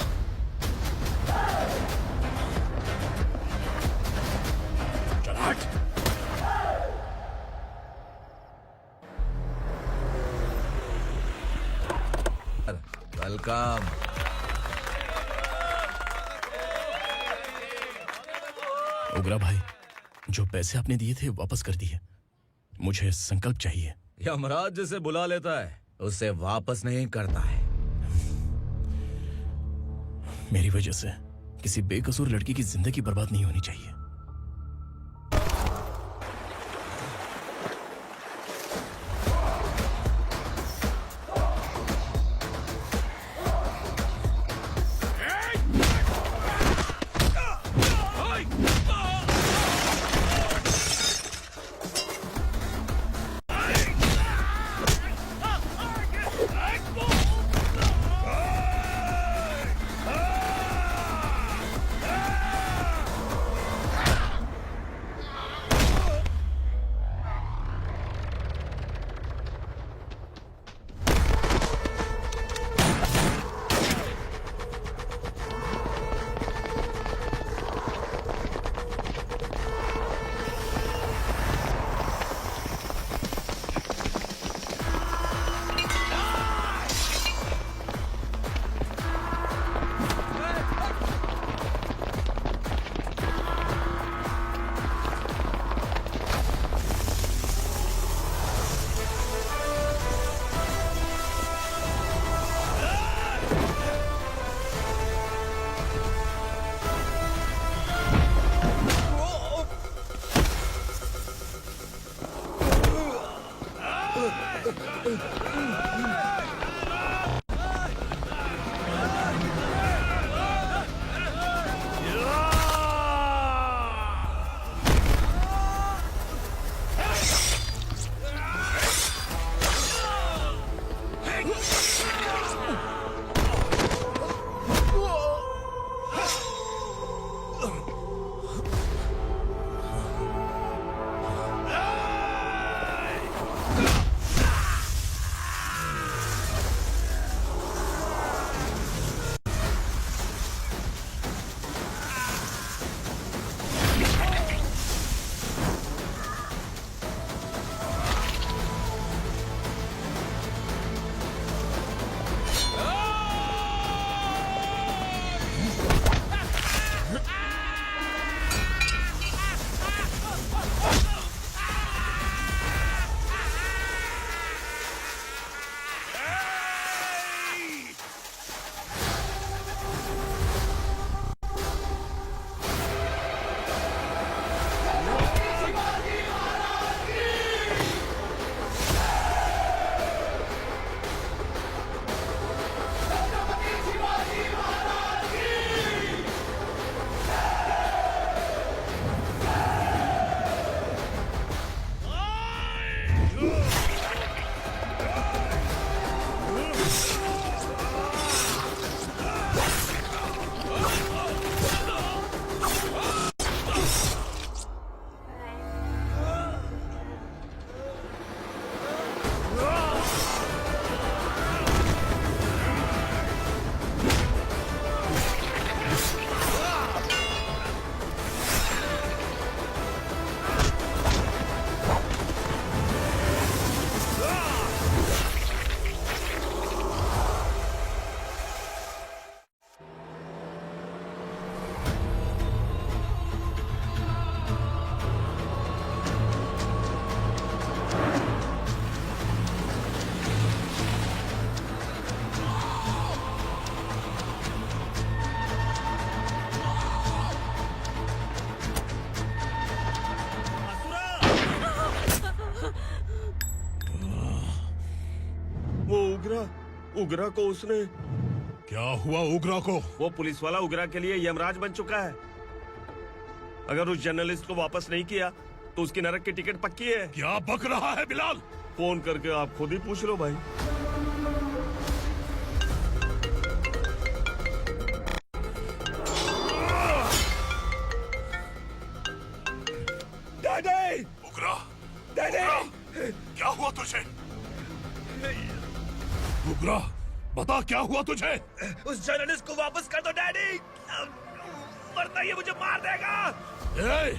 चल हट। वेलकम। उग्रा भाई, जो पैसे आपने दिए थे वापस कर दिए। मुझे संकल्प चाहिए। यमराज जिसे बुला लेता है उसे वापस नहीं करता है। मेरी वजह से किसी बेकसूर लड़की की जिंदगी बर्बाद नहीं होनी चाहिए। उग्रा को उसने क्या हुआ उग्रा को? वो पुलिस वाला उग्रा के लिए यमराज बन चुका है। अगर उस जर्नलिस्ट को वापस नहीं किया तो उसकी नरक की टिकट पक्की है। क्या बक रहा है बिलाल? फोन करके आप खुद ही पूछ लो भाई। डैडी! उग्रा! डैडी! क्या हुआ तुझे? उग्रा, बता क्या हुआ तुझे? उस जर्नलिस्ट को वापस कर दो डैडी, वरना ये मुझे मार देगा। ए,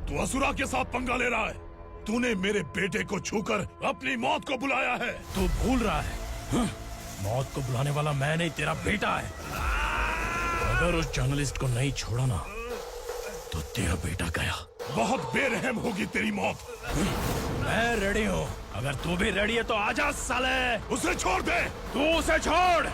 तू असुरा के साथ पंगा ले रहा है। तूने मेरे बेटे को छूकर अपनी मौत को बुलाया है। तू भूल रहा है, मौत को बुलाने वाला मैं नहीं, तेरा बेटा है। अगर उस जर्नलिस्ट को नहीं छोड़ा ना तो तेरा बेटा गया। बहुत बेरहम होगी तेरी मौत। मैं रेडी हूँ, अगर तू भी रेडी है तो आजा साले। उसे छोड़ दे। तू उसे छोड़।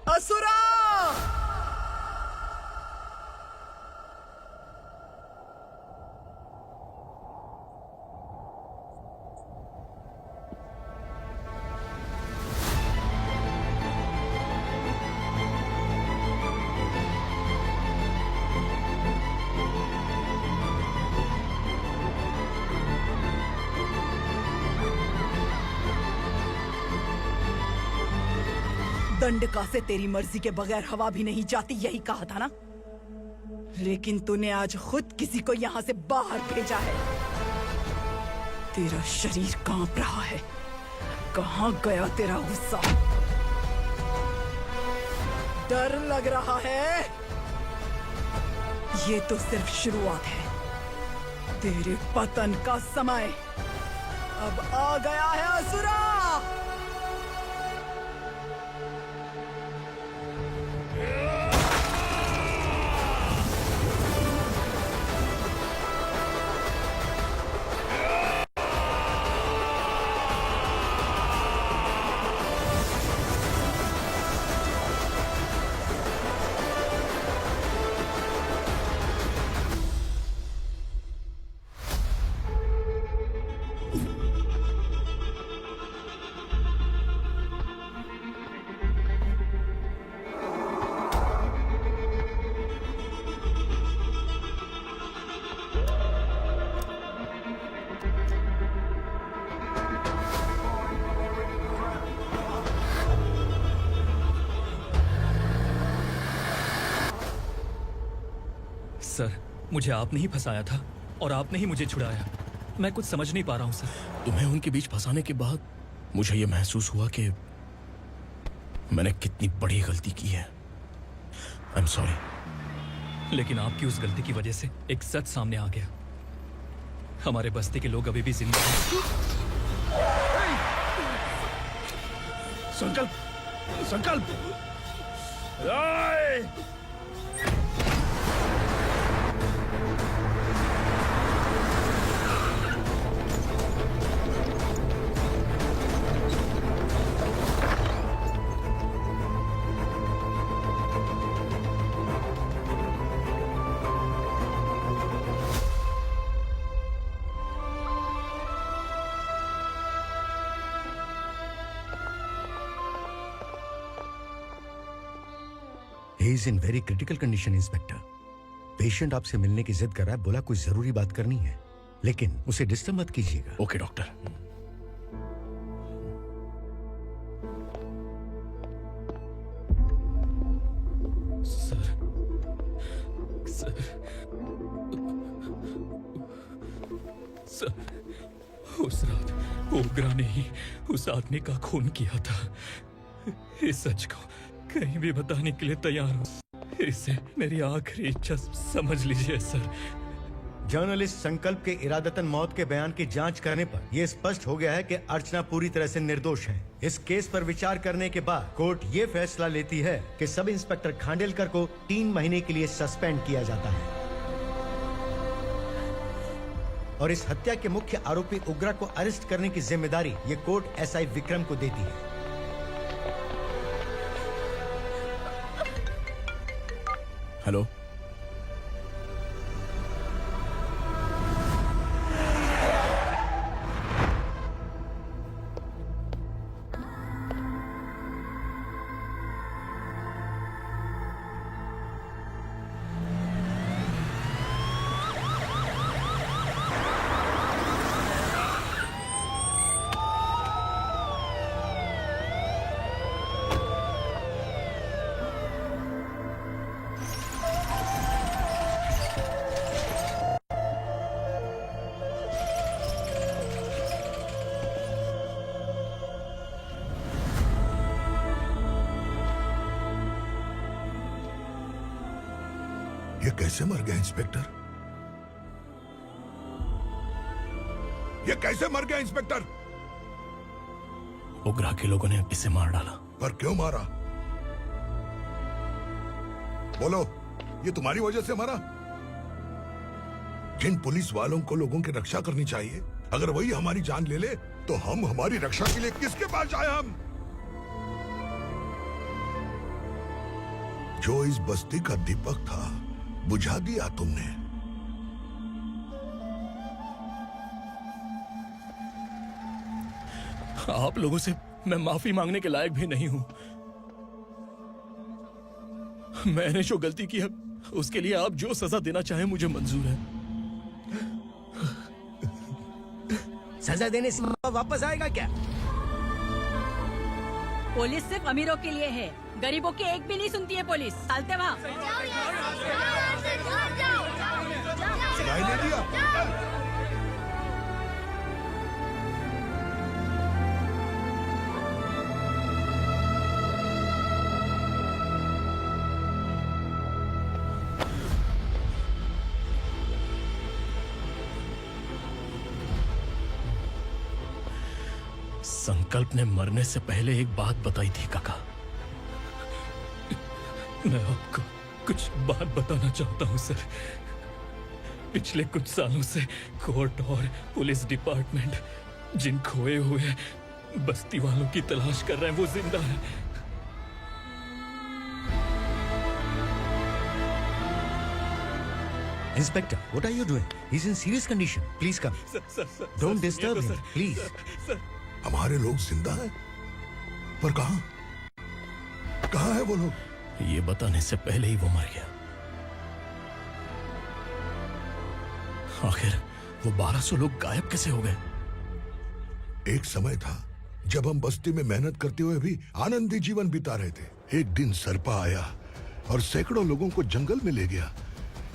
असुरा! दंडका से तेरी मर्जी के बगैर हवा भी नहीं जाती, यही कहा था ना? लेकिन तूने आज खुद किसी को यहाँ से बाहर भेजा है। तेरा शरीर कांप रहा है। कहाँ गया तेरा गुस्सा? डर लग रहा है? ये तो सिर्फ शुरुआत है। तेरे पतन का समय अब आ गया है असुरा। सर, मुझे आपने ही फंसाया था और आपने ही मुझे छुड़ाया। मैं कुछ समझ नहीं पा रहा हूँ सर। तुम्हें उनके बीच फंसाने के बाद मुझे ये महसूस हुआ कि मैंने कितनी बड़ी गलती की है। I am sorry. लेकिन आपकी उस गलती की वजह से एक सच सामने आ गया। हमारे बस्ती के लोग अभी भी जिंदा हैं। संकल्प, संकल्प। He is in very critical condition, inspector. Patient आपसे मिलने की जिद कर रहा है, बोला कुछ जरूरी बात करनी है, लेकिन उसे डिस्टर्ब मत कीजिएगा। Okay doctor. सर, उस रात उग्रा ने ही उस आदमी का खून किया था। इस सच को कहीं भी बताने के लिए तैयार हूँ। इसे मेरी आखिरी इच्छा समझ लीजिए सर। जर्नलिस्ट संकल्प के इरादतन मौत के बयान की जांच करने पर यह स्पष्ट हो गया है कि अर्चना पूरी तरह से निर्दोष है। इस केस पर विचार करने के बाद कोर्ट ये फैसला लेती है कि सब इंस्पेक्टर खांडेलकर को 3 महीने के लिए सस्पेंड किया जाता है। और इस हत्या के मुख्य आरोपी उग्रा को अरेस्ट करने की जिम्मेदारी ये कोर्ट एसआई विक्रम को देती है। हेलो, ये कैसे मर गया इंस्पेक्टर? ये कैसे मर गया इंस्पेक्टर? उग्रा के लोगों ने इसे मार डाला। पर क्यों मारा? बोलो, ये तुम्हारी वजह से मारा? जिन पुलिस वालों को लोगों की रक्षा करनी चाहिए, अगर वही हमारी जान ले ले तो हम हमारी रक्षा के लिए किसके पास जाए? हम जो इस बस्ती का दीपक था बुझा दिया तुमने। आप लोगों से मैं माफी मांगने के लायक भी नहीं हूं। मैंने जो गलती की है उसके लिए आप जो सजा देना चाहें मुझे मंजूर है। सजा देने से वापस आएगा क्या? पुलिस सिर्फ अमीरों के लिए है, गरीबों की एक भी नहीं सुनती है पुलिस। चलते वहाँ। सुनाई नहीं दिया? संकल्प ने मरने से पहले एक बात बताई थी काका। मैं आपको कुछ बात बताना चाहता हूं सर। पिछले कुछ सालों से कोर्ट और पुलिस डिपार्टमेंट जिन खोए हुए बस्ती वालों की तलाश कर रहे हैं वो जिंदा है। Inspector, what are you doing? He's in serious condition. Please come. Don't disturb him, please. हमारे लोग जिंदा हैं? पर कहां? कहां है वो लोग? ये बताने से पहले ही वो मर गया। आखिर वो 1200 लोग गायब कैसे हो गए? एक समय था जब हम बस्ती में मेहनत करते हुए भी आनंदी जीवन बिता रहे थे। एक दिन सरपा आया और सैकड़ों लोगों को जंगल में ले गया,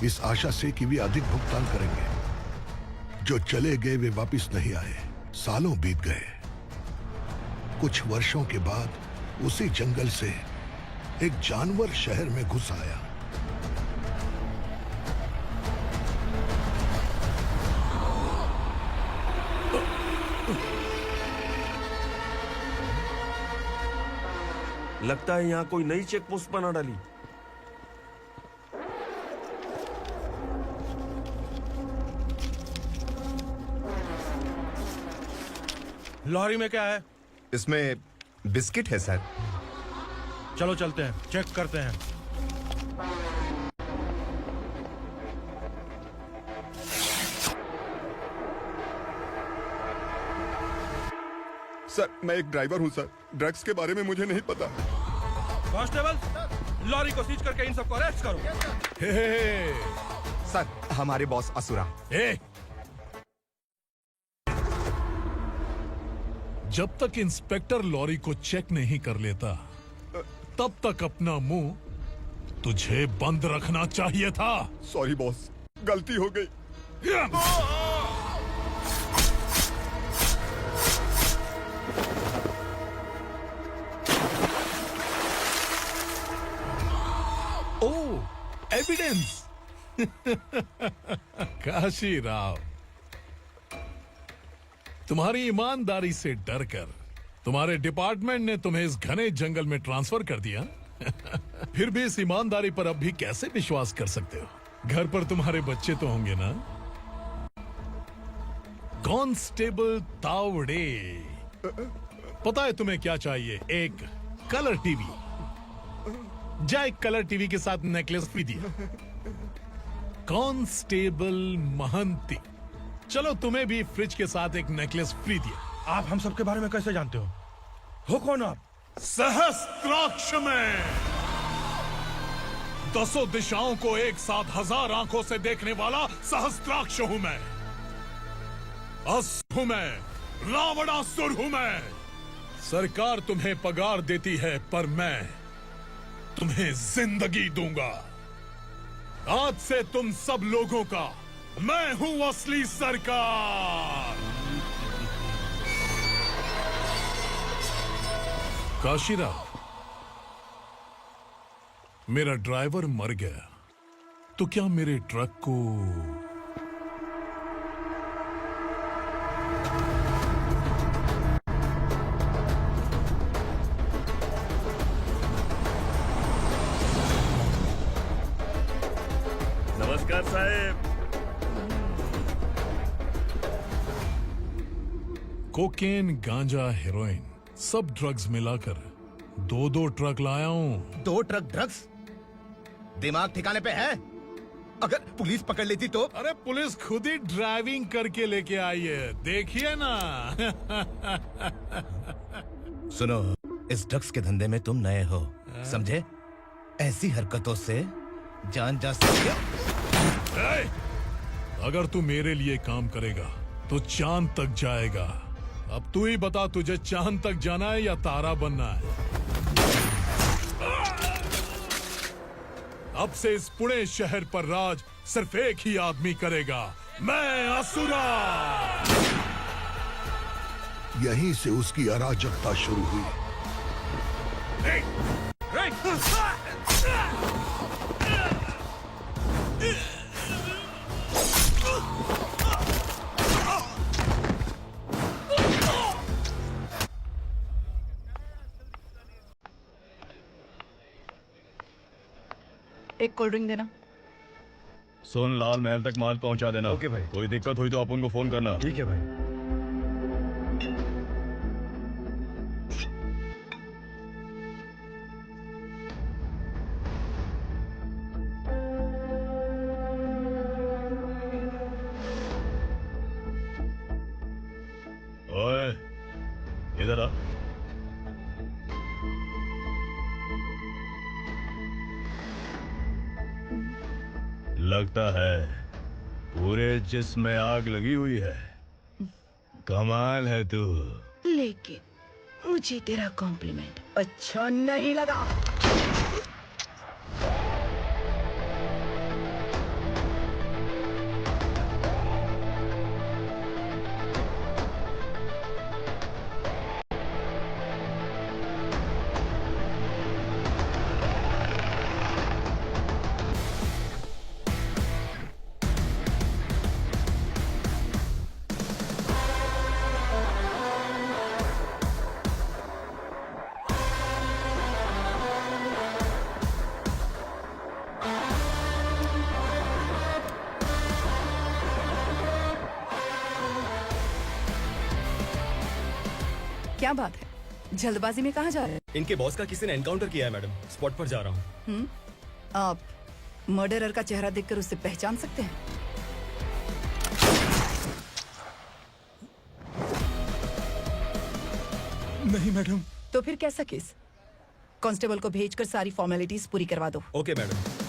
इस आशा से कि वे अधिक भुगतान करेंगे। जो चले गए वे वापस नहीं आए। सालों बीत गए। कुछ वर्षों के बाद उसी जंगल से एक जानवर शहर में घुस आया। लगता है यहाँ कोई नई चेक पोस्ट बना डाली। लॉरी में क्या है? इसमें बिस्किट है सर। चलो चलते हैं, चेक करते हैं। सर, मैं एक ड्राइवर हूं सर। ड्रग्स के बारे में मुझे नहीं पता। कांस्टेबल, लॉरी को सीज करके इन सबको अरेस्ट करो। सर, हमारे बॉस असुरा। जब तक इंस्पेक्टर लॉरी को चेक नहीं कर लेता तब तक अपना मुंह तुझे बंद रखना चाहिए था। सॉरी बॉस, गलती हो गई। ओह, एविडेंस। काशी राव, तुम्हारी ईमानदारी से डरकर तुम्हारे डिपार्टमेंट ने तुम्हें इस घने जंगल में ट्रांसफर कर दिया। फिर भी इस ईमानदारी पर अब भी कैसे विश्वास कर सकते हो? घर पर तुम्हारे बच्चे तो होंगे ना? कांस्टेबल तावड़े, पता है तुम्हें क्या चाहिए? एक कलर टीवी। जा एक कलर टीवी के साथ नेकलेस भी दिया। कांस्टेबल महंती, चलो तुम्हें भी फ्रिज के साथ एक नेकलेस फ्री दिया। आप हम सबके बारे में कैसे जानते हो कौन आप? सहस्त्राक्ष में 10 दिशाओं को एक साथ 1000 आंखों से देखने वाला सहस्त्राक्ष हूं मैं। असुर हूं मैं, रावणासुर हूं मैं। सरकार तुम्हें पगार देती है, पर मैं तुम्हें जिंदगी दूंगा। आज से तुम सब लोगों का मैं हूं असली सरकार। काशीराव, मेरा ड्राइवर मर गया, तो क्या मेरे ट्रक को नमस्कार साहेब। कोकेन, गांजा, हेरोइन, सब ड्रग्स मिलाकर 2 ट्रक लाया हूं। 2 ट्रक ड्रग्स? दिमाग ठिकाने पे है? अगर पुलिस पकड़ लेती तो? अरे पुलिस खुद ही ड्राइविंग करके लेके आई है, देखिए ना। सुनो, इस ड्रग्स के धंधे में तुम नए हो, समझे? ऐसी हरकतों से जान जा सकती है। अगर तू मेरे लिए काम करेगा तो चांद तक जाएगा। अब तू ही बता, तुझे चांद तक जाना है या तारा बनना है? अब से इस पुणे शहर पर राज सिर्फ एक ही आदमी करेगा, मैं असुरा। यहीं से उसकी अराजकता शुरू हुई। एक कोल्ड ड्रिंक देना। सोनलाल महल तक माल पहुंचा देना। ओके भाई। कोई दिक्कत हुई तो आप उनको फोन करना। ठीक है भाई। ओए, इधर आ। लगता है पूरे जिस्म में आग लगी हुई है। कमाल है तू। लेकिन मुझे तेरा कॉम्प्लीमेंट अच्छा नहीं लगा। क्या बात है, जल्दबाजी में कहाँ जा रहे हैं? इनके बॉस का किसी ने एनकाउंटर किया है मैडम, स्पॉट पर जा रहा हूँ। आप मर्डरर का चेहरा देखकर उसे पहचान सकते हैं? नहीं मैडम। तो फिर कैसा केस? कांस्टेबल को भेजकर सारी फॉर्मेलिटीज पूरी करवा दो। Okay madam.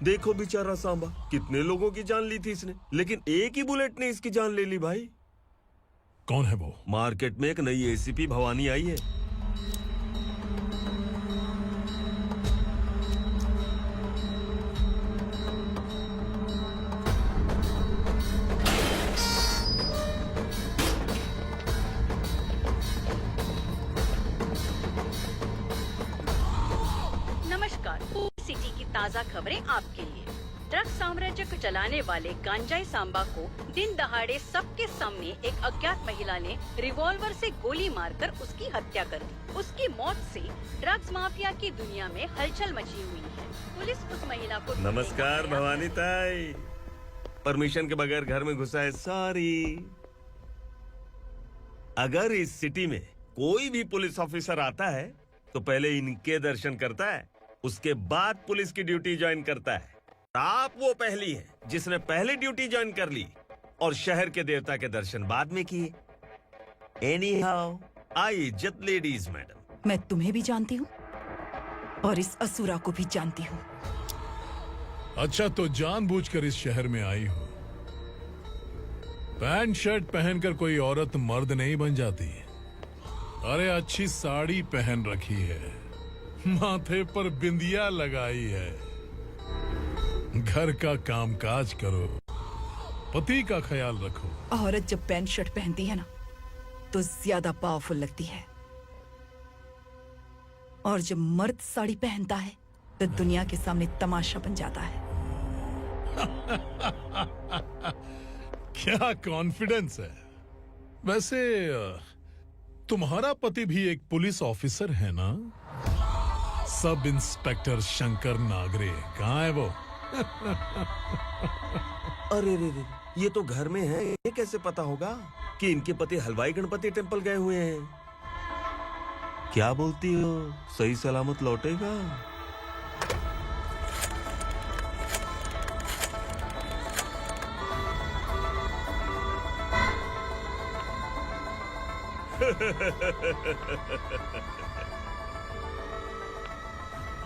देखो बेचारा सांबा, कितने लोगों की जान ली थी इसने, लेकिन एक ही बुलेट ने इसकी जान ले ली भाई। कौन है वो? मार्केट में एक नई एसीपी भवानी आई है। नमस्कार, सिटी की ताजा खबरें आपके लिए। ड्रग्स साम्राज्य को चलाने वाले गांजाई सांबा को दिन दहाड़े सबके सामने एक अज्ञात महिला ने रिवॉल्वर से गोली मारकर उसकी हत्या कर दी। उसकी मौत से ड्रग्स माफिया की दुनिया में हलचल मची हुई है। पुलिस उस महिला को नमस्कार भवानी ताई, परमिशन के बगैर घर में घुसा है, सॉरी। अगर इस सिटी में कोई भी पुलिस ऑफिसर आता है तो पहले इनके दर्शन करता है, उसके बाद पुलिस की ड्यूटी ज्वाइन करता है। आप वो पहली हैं जिसने पहले ड्यूटी ज्वाइन कर ली और शहर के देवता के दर्शन बाद में किए। एनी हाउ, आई इज्जत लेडीज मैडम। मैं तुम्हें भी जानती हूँ और इस असुरा को भी जानती हूँ। अच्छा, तो जानबूझकर इस शहर में आई हो। पैंट शर्ट पहनकर कोई औरत मर्द नहीं बन जाती। अरे अच्छी साड़ी पहन रखी है, माथे पर बिंदिया लगाई है, घर का कामकाज करो, पति का ख्याल रखो। औरत जब पैंट शर्ट पहनती है ना तो ज्यादा पावरफुल लगती है, और जब मर्द साड़ी पहनता है तो दुनिया के सामने तमाशा बन जाता है। क्या कॉन्फिडेंस है। वैसे तुम्हारा पति भी एक पुलिस ऑफिसर है ना? सब इंस्पेक्टर शंकर नागरे, कहाँ है वो? अरे रे रे, ये तो घर में है, ये कैसे पता होगा कि इनके पति हलवाई गणपति टेम्पल गए हुए हैं? क्या बोलती हो, सही सलामत लौटेगा?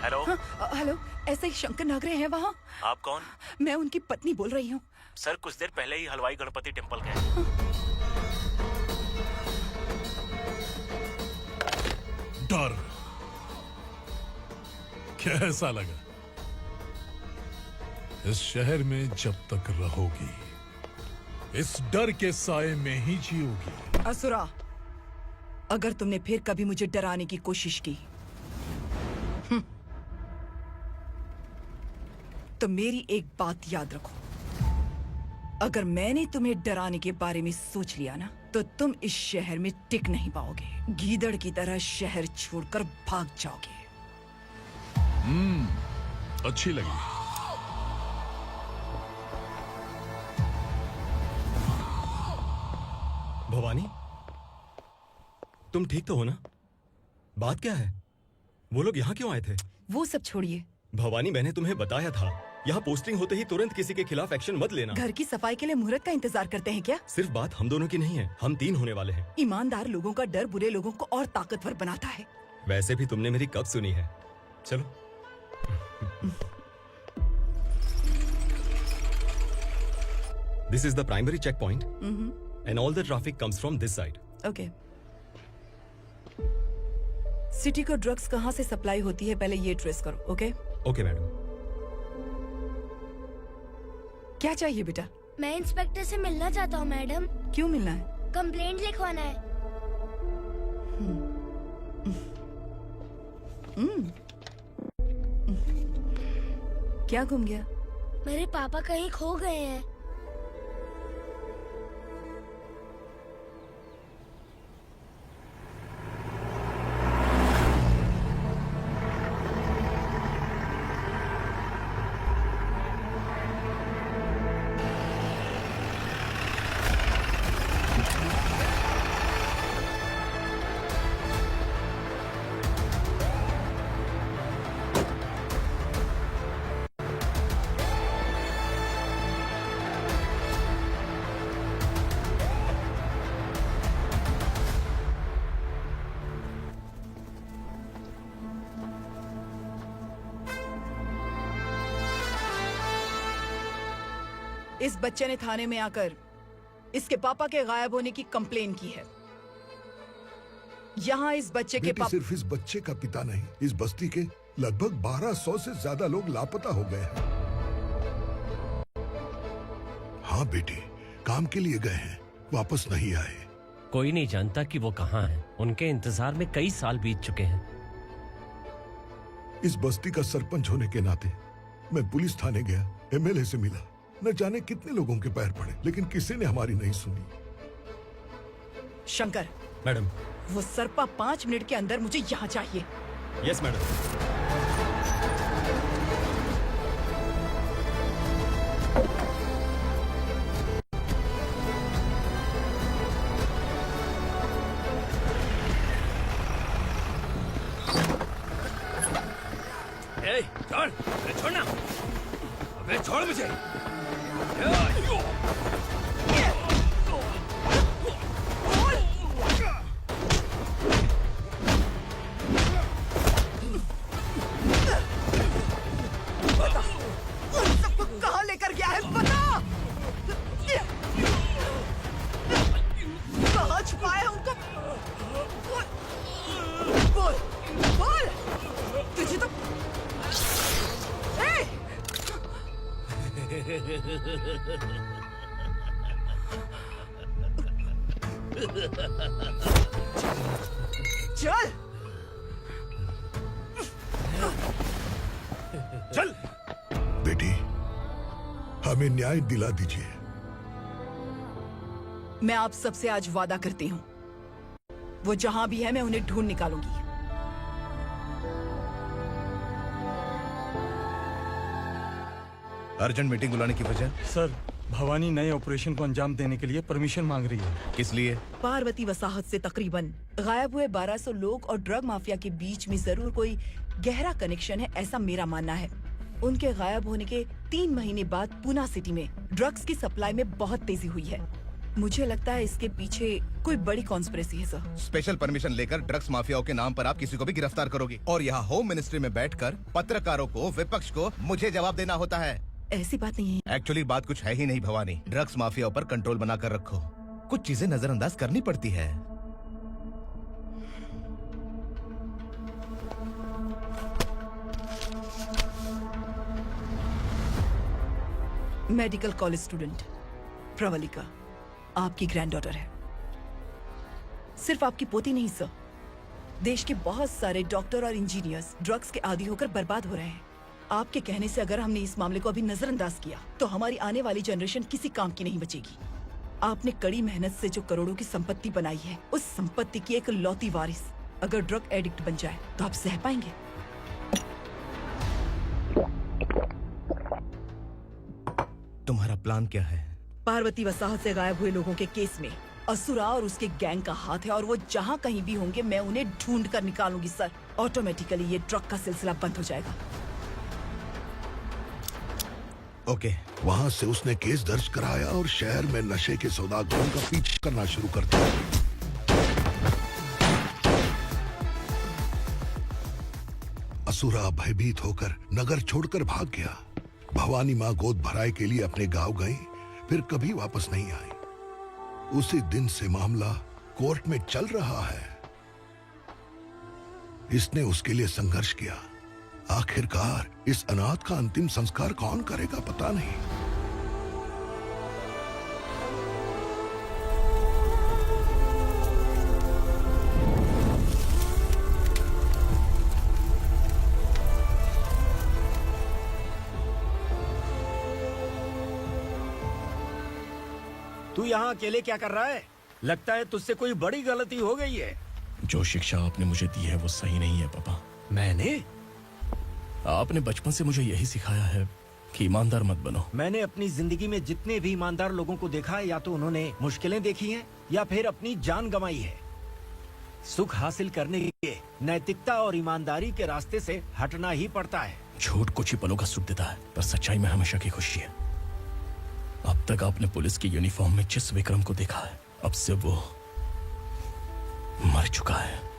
हेलो। हेलो, ऐसे ही शंकर नागरे हैं वहाँ? आप कौन? मैं उनकी पत्नी बोल रही हूँ। सर कुछ देर पहले ही हलवाई गणपति टेम्पल गए। डर कैसा लगा? इस शहर में जब तक रहोगी इस डर के साए में ही जियोगी। असुरा, अगर तुमने फिर कभी मुझे डराने की कोशिश की तो मेरी एक बात याद रखो, अगर मैंने तुम्हें डराने के बारे में सोच लिया ना तो तुम इस शहर में टिक नहीं पाओगे। गीदड़ की तरह शहर छोड़कर भाग जाओगे। अच्छी लगी। भवानी, तुम ठीक तो हो ना? बात क्या है? वो लोग यहाँ क्यों आए थे? वो सब छोड़िए भवानी, मैंने तुम्हें बताया था यहाँ पोस्टिंग होते ही तुरंत किसी के खिलाफ एक्शन मत लेना। घर की सफाई के लिए मुहूर्त का इंतजार करते हैं क्या? सिर्फ बात हम दोनों की नहीं है, हम 3 होने वाले हैं। ईमानदार लोगों का डर बुरे लोगों को और ताकतवर बनाता है। वैसे भी तुमने मेरी कब सुनी है। चलो। This is the primary checkpoint, and all the traffic comes from this side. Okay. City को ड्रग्स कहाँ से सप्लाई होती है पहले ये ट्रेस करो, ओके? Okay madam. क्या चाहिए बेटा? मैं इंस्पेक्टर से मिलना चाहता हूँ मैडम। क्यों मिलना है? कंप्लेंट लिखवाना है। क्या घूम गया? मेरे पापा कहीं खो गए हैं। इस बच्चे ने थाने में आकर इसके पापा के गायब होने की कंप्लेन की है। यहाँ इस बच्चे के पापा सिर्फ इस बच्चे का पिता नहीं, इस बस्ती के लगभग 1200 से ज्यादा लोग लापता हो गए हैं। हाँ बेटी, काम के लिए गए हैं, वापस नहीं आए। कोई नहीं जानता कि वो कहाँ हैं। उनके इंतजार में कई साल बीत चुके हैं। इस बस्ती का सरपंच होने के नाते मैं पुलिस थाने गया, एमएलए से मिला, न जाने कितने लोगों के पैर पड़े, लेकिन किसी ने हमारी नहीं सुनी। शंकर, मैडम। वो सरपा 5 मिनट के अंदर मुझे यहाँ चाहिए। Yes madam. छोड़, अरे छोड़ना, अबे छोड़ मुझे। बता, उन सबको कहाँ लेकर गया है, बता। कहाँ छुपाया है उनको? बोल, बोल। तुझे तो चल चल बेटी, हमें न्याय दिला दीजिए। मैं आप सबसे आज वादा करती हूँ, वो जहां भी है मैं उन्हें ढूंढ निकालूंगी। अर्जेंट मीटिंग बुलाने की वजह? सर, भवानी नए ऑपरेशन को अंजाम देने के लिए परमिशन मांग रही है। किस लिए? पार्वती वसाहत से तकरीबन गायब हुए 1200 लोग और ड्रग माफिया के बीच में जरूर कोई गहरा कनेक्शन है, ऐसा मेरा मानना है। उनके गायब होने के 3 महीने बाद पूना सिटी में ड्रग्स की सप्लाई में बहुत तेजी हुई है। मुझे लगता है इसके पीछे कोई बड़ी कॉन्स्पिरेसी है सर। स्पेशल परमिशन लेकर ड्रग्स माफियाओं के नाम पर आप किसी को भी गिरफ्तार करोगे और यहाँ होम मिनिस्ट्री में बैठकर पत्रकारों को, विपक्ष को मुझे जवाब देना होता है। ऐसी बात नहीं है। एक्चुअली बात कुछ है ही नहीं भवानी। ड्रग्स माफियाओं पर कंट्रोल बनाकर रखो। कुछ चीजें नजरअंदाज करनी पड़ती है। मेडिकल कॉलेज स्टूडेंट प्रवलिका आपकी ग्रैंडडॉटर है। सिर्फ आपकी पोती नहीं सर, देश के बहुत सारे डॉक्टर और इंजीनियर्स ड्रग्स के आदी होकर बर्बाद हो रहे हैं। आपके कहने से अगर हमने इस मामले को अभी नजरअंदाज किया तो हमारी आने वाली जनरेशन किसी काम की नहीं बचेगी। आपने कड़ी मेहनत से जो करोड़ों की संपत्ति बनाई है, उस संपत्ति की एक लौती वारिस अगर ड्रग एडिक्ट बन जाए तो आप सह पाएंगे? तुम्हारा प्लान क्या है? पार्वती वसाहत से गायब हुए लोगों के केस में असुरा और उसके गैंग का हाथ है और वो जहाँ कहीं भी होंगे मैं उन्हें ढूंढ कर निकालूंगी सर। ऑटोमेटिकली ये ड्रग का सिलसिला बंद हो जाएगा। ओके। वहाँ से उसने केस दर्ज कराया और शहर में नशे के सौदागरों का पीछा करना शुरू कर दिया। असुरा भयभीत होकर नगर छोड़कर भाग गया। भवानी माँ गोद भराई के लिए अपने गांव गई, फिर कभी वापस नहीं आई। उसी दिन से मामला कोर्ट में चल रहा है। इसने उसके लिए संघर्ष किया। आखिरकार इस अनाथ का अंतिम संस्कार कौन करेगा पता नहीं। तू यहाँ अकेले क्या कर रहा है? लगता है तुझसे कोई बड़ी गलती हो गई है। जो शिक्षा आपने मुझे दी है वो सही नहीं है पापा। मैंने? आपने बचपन से मुझे यही सिखाया है कि ईमानदार मत बनो। मैंने अपनी जिंदगी में जितने भी ईमानदार लोगों को देखा है, या तो उन्होंने मुश्किलें देखी हैं या फिर अपनी जान गंवाई है। सुख हासिल करने के लिए नैतिकता और ईमानदारी के रास्ते से हटना ही पड़ता है। झूठ कुछ ही पलों का सुख देता है, पर सच्चाई में हमेशा की खुशी है। अब तक आपने पुलिस की यूनिफॉर्म में जिस विक्रम को देखा है, अब से वो मर चुका है।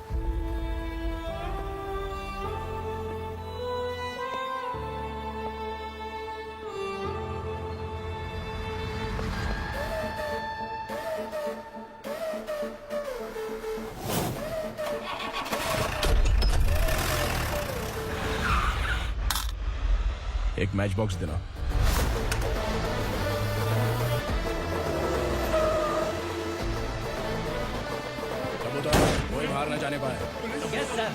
एक मैच बॉक्स देना। कोई बाहर न जाने पाए। Yes sir.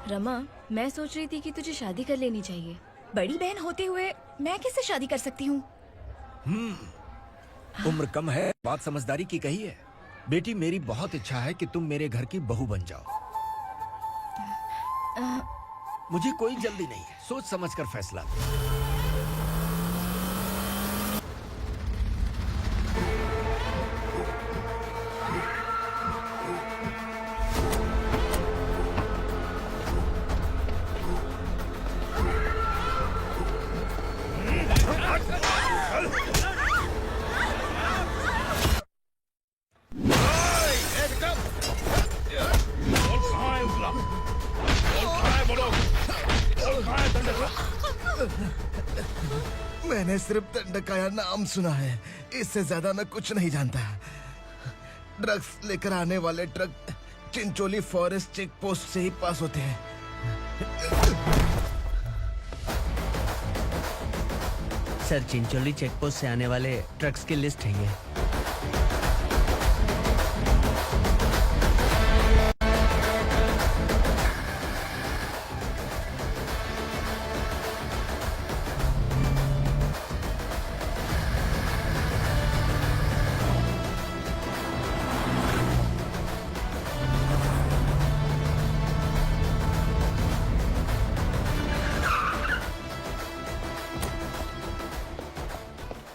रमा, मैं सोच रही थी कि तुझे शादी कर लेनी चाहिए। बड़ी बहन होते हुए मैं कैसे शादी कर सकती हूँ? उम्र कम है, बात समझदारी की कही है। बेटी, मेरी बहुत इच्छा है कि तुम मेरे घर की बहू बन जाओ। मुझे कोई जल्दी नहीं है, सोच समझकर फैसला लो। मैंने सिर्फ दंडकाया नाम सुना है, इससे ज्यादा मैं कुछ नहीं जानता। ड्रग्स लेकर आने वाले truck Chincholi forest check post से ही पास होते हैं। सर, चिंचोली चेक पोस्ट से आने वाले ट्रक्स की लिस्ट है ये।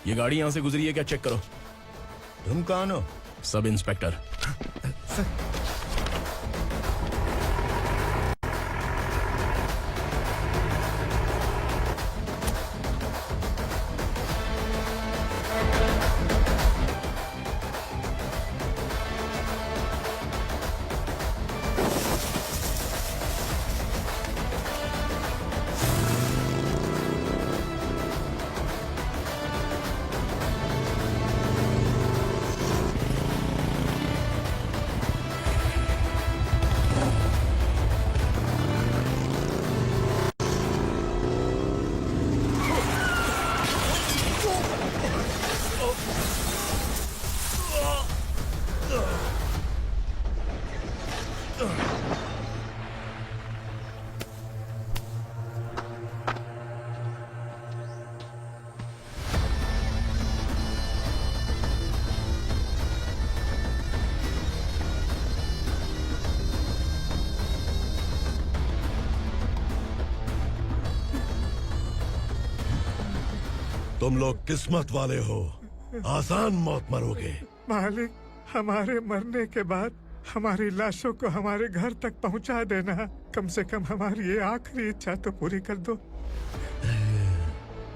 ये गाड़ी यहां से गुजरी है क्या, चेक करो। तुम कौन हो? Sub inspector. तुम लोग किस्मत वाले हो, आसान मौत मरोगे। मालिक, हमारे मरने के बाद हमारी लाशों को हमारे घर तक पहुंचा देना। कम से कम हमारी ये आखिरी इच्छा तो पूरी कर दो।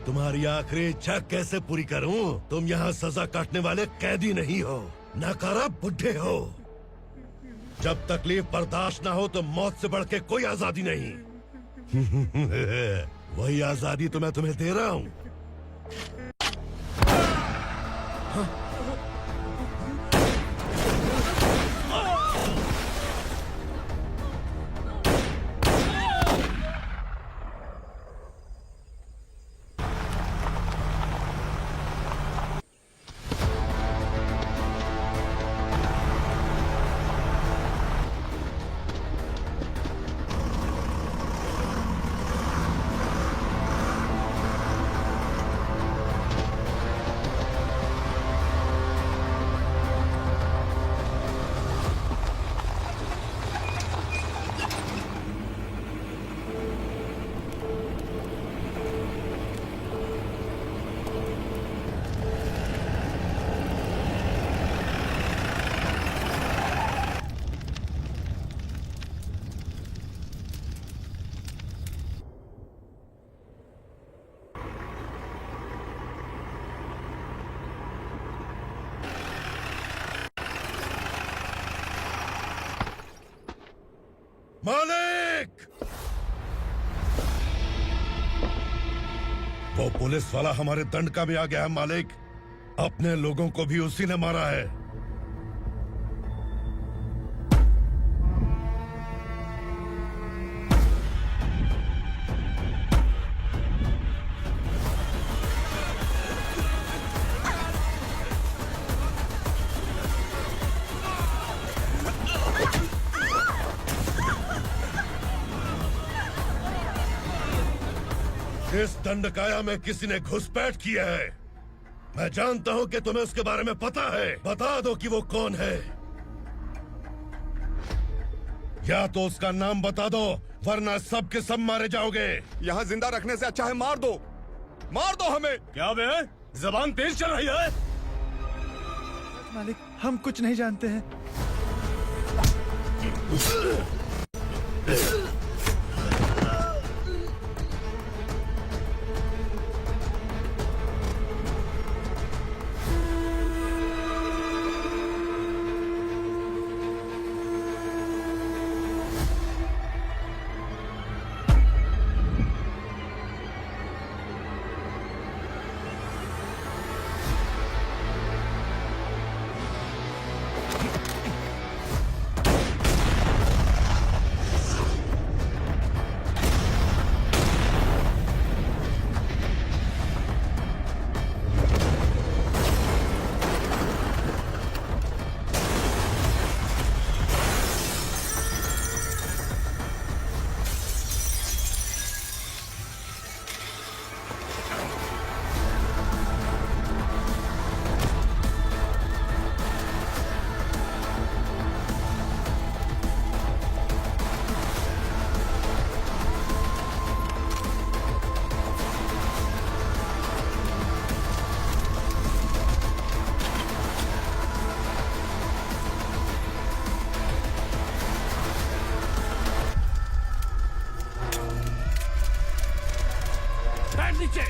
तुम्हारी आखिरी इच्छा कैसे पूरी करूं? तुम यहाँ सजा काटने वाले कैदी नहीं हो, नकारा बुढ़े हो। जब तकलीफ बर्दाश्त ना हो तो मौत से बढ़ के कोई आजादी नहीं। वही आजादी तो मैं तुम्हें दे रहा हूँ। मालिक! वो पुलिस वाला हमारे दंड का भी आ गया है मालिक। अपने लोगों को भी उसी ने मारा है। इस दंडकाया में किसी ने घुसपैठ किया है। मैं जानता हूं कि तुम्हें उसके बारे में पता है। बता दो कि वो कौन है, या तो उसका नाम बता दो, वरना सब के सब मारे जाओगे। यहाँ जिंदा रखने से अच्छा है मार दो हमें। क्या बे? जबान तेज चल रही है। मालिक, हम कुछ नहीं जानते हैं। नीचे।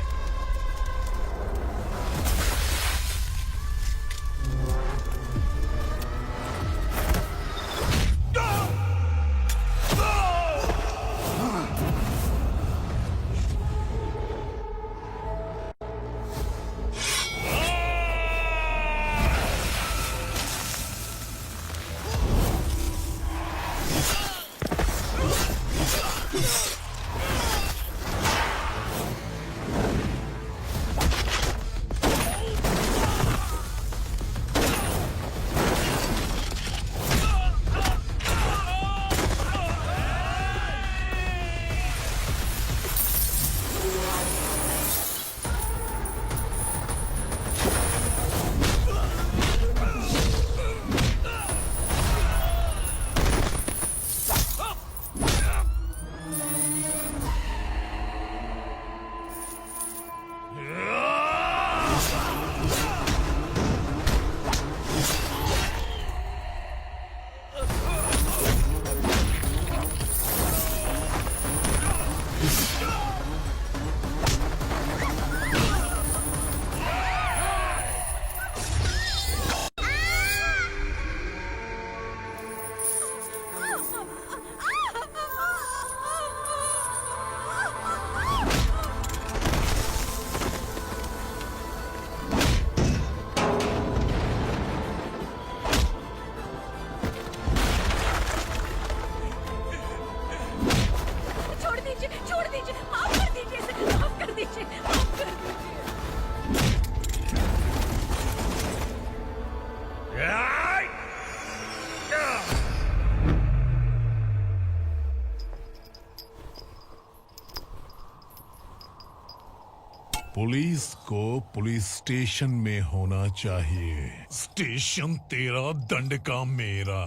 पुलिस को पुलिस स्टेशन में होना चाहिए। स्टेशन तेरा, दंड का मेरा।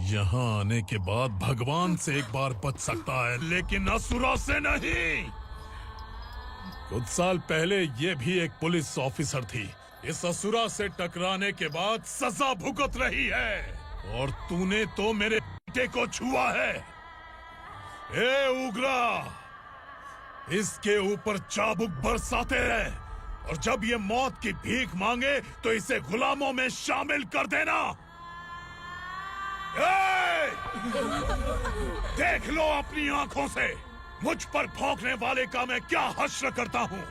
यहाँ आने के बाद भगवान से एक बार बच सकता है, लेकिन असुरा से नहीं। कुछ साल पहले ये भी एक पुलिस ऑफिसर थी। इस असुरा से टकराने के बाद सजा भुगत रही है, और तूने तो मेरे बेटे को छुआ है। ए उग्रा, इसके ऊपर चाबुक बरसाते रहे, और जब ये मौत की भीख मांगे तो इसे गुलामों में शामिल कर देना। देख लो अपनी आंखों से मुझ पर भौंकने वाले का मैं क्या हश्र करता हूँ।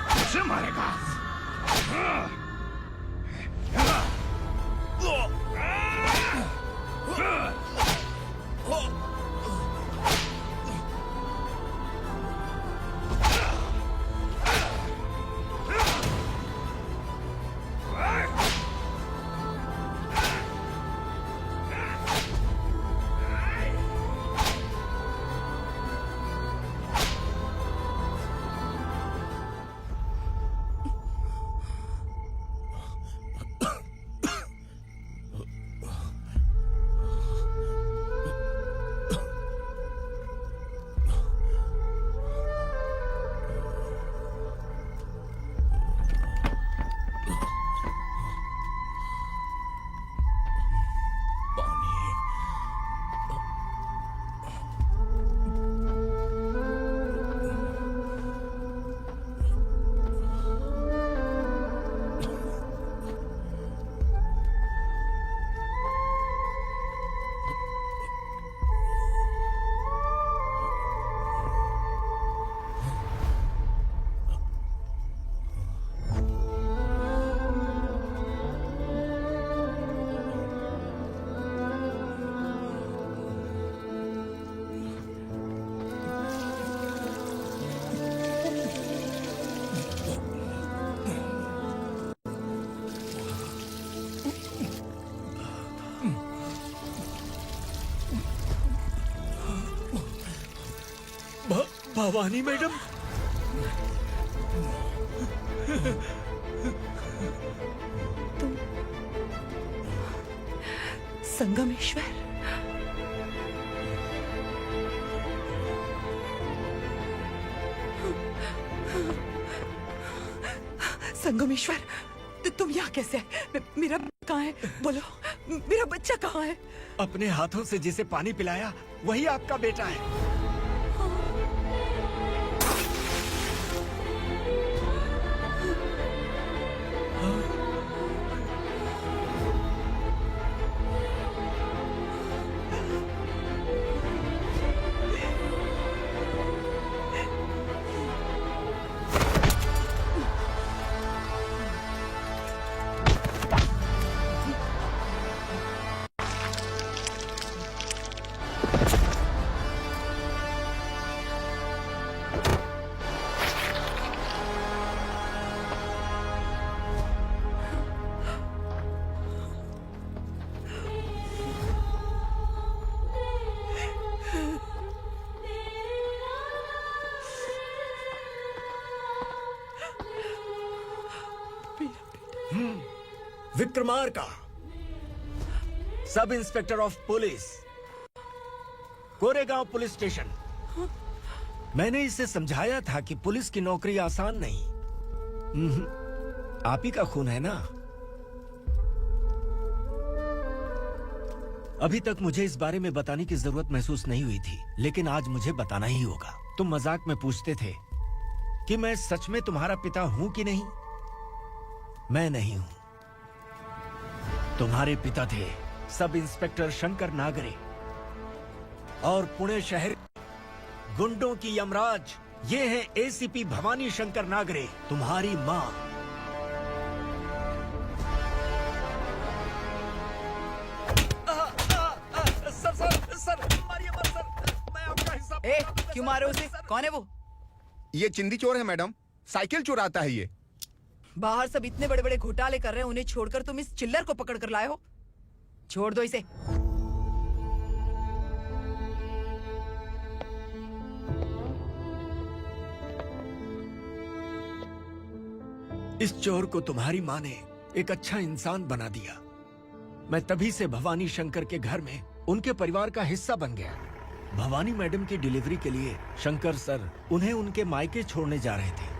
मुझे मारेगा। भवानी मैडम, तुम संगमेश्वर? संगमेश्वर, तुम यहाँ कैसे आए? मेरा कहाँ है? बोलो, मेरा बच्चा कहाँ है? अपने हाथों से जिसे पानी पिलाया वही आपका बेटा है। Vikramarka, sub inspector of police, Koregaon police station. मैंने इसे समझाया था कि पुलिस की नौकरी आसान नहीं। आप ही का खून है ना। अभी तक मुझे इस बारे में बताने की जरूरत महसूस नहीं हुई थी, लेकिन आज मुझे बताना ही होगा। तुम मजाक में पूछते थे कि मैं सच में तुम्हारा पिता हूं कि नहीं। मैं नहीं हूं। तुम्हारे पिता थे सब इंस्पेक्टर शंकर नागरे, और पुणे शहर गुंडों की यमराज ये है एसीपी भवानी शंकर नागरे, तुम्हारी मां। सर, मारिए मत सर, मैं आपका हिस्सा। क्यों मारे उसे? कौन है वो? ये चिंदी चोर है मैडम, साइकिल चुराता है ये। बाहर सब इतने बड़े बड़े घोटाले कर रहे हैं, उन्हें छोड़कर तुम इस चिल्लर को पकड़ कर लाए हो। छोड़ दो इसे। इस चोर को तुम्हारी माँ ने एक अच्छा इंसान बना दिया। मैं तभी से भवानी शंकर के घर में उनके परिवार का हिस्सा बन गया। भवानी मैडम की डिलीवरी के लिए शंकर सर उन्हें उनके मायके छोड़ने जा रहे थे।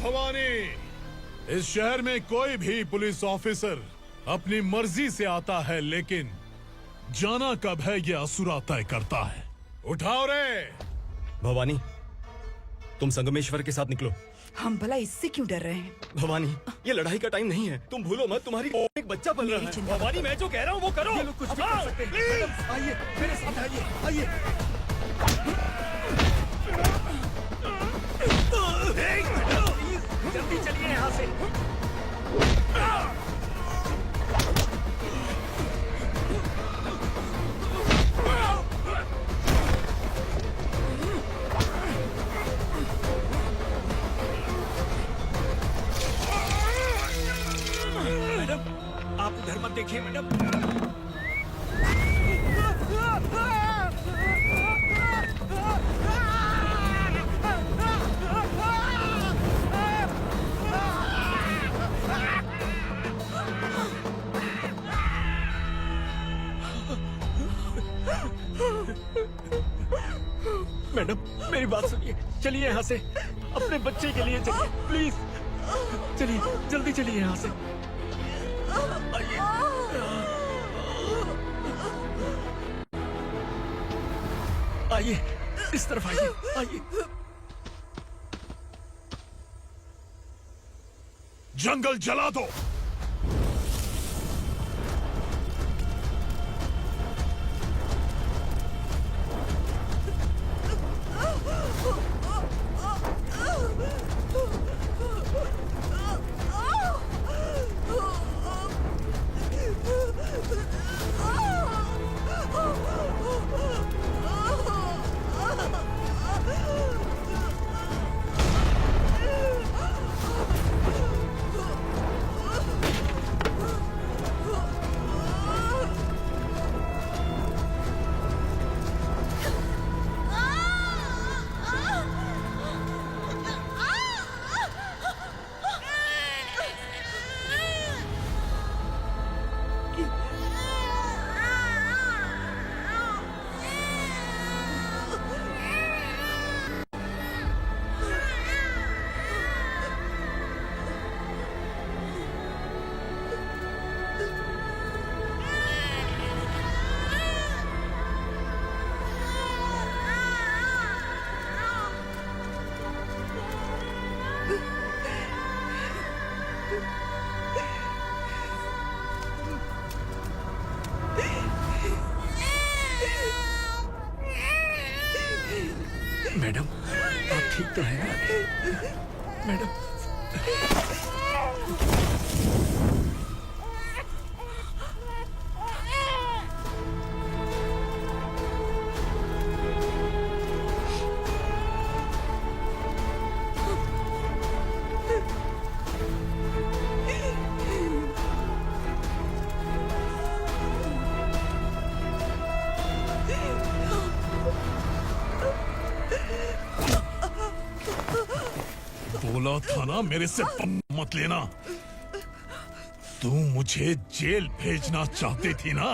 भवानी, इस शहर में कोई भी पुलिस ऑफिसर अपनी मर्जी से आता है, लेकिन जाना कब है ये असुरा तय करता है। उठाओ रे। भवानी, तुम संगमेश्वर के साथ निकलो। हम भला इससे क्यों डर रहे हैं? भवानी, ये लड़ाई का टाइम नहीं है। तुम भूलो मत, तुम्हारी एक बच्चा पल रहा है। भवानी, मैं जो कह रहा हूँ वो करो। ये लोग कुछ भी कर सकते हैं। आइए मेरे साथ आइए। जल्दी चलिए यहाँ से। मैडम, आप इधर मत देखिए मैडम। मैडम, मेरी बात सुनिए। चलिए यहाँ से, अपने बच्चे के लिए चलिए प्लीज। चलिए, जल्दी चलिए यहाँ से। आइए। आइए, इस तरफ आइए। जंगल जला दो। मैडम, आप ठीक तो हैं? मैडम, बोला था ना मेरे से मत लेना। तू मुझे जेल भेजना चाहती थी ना,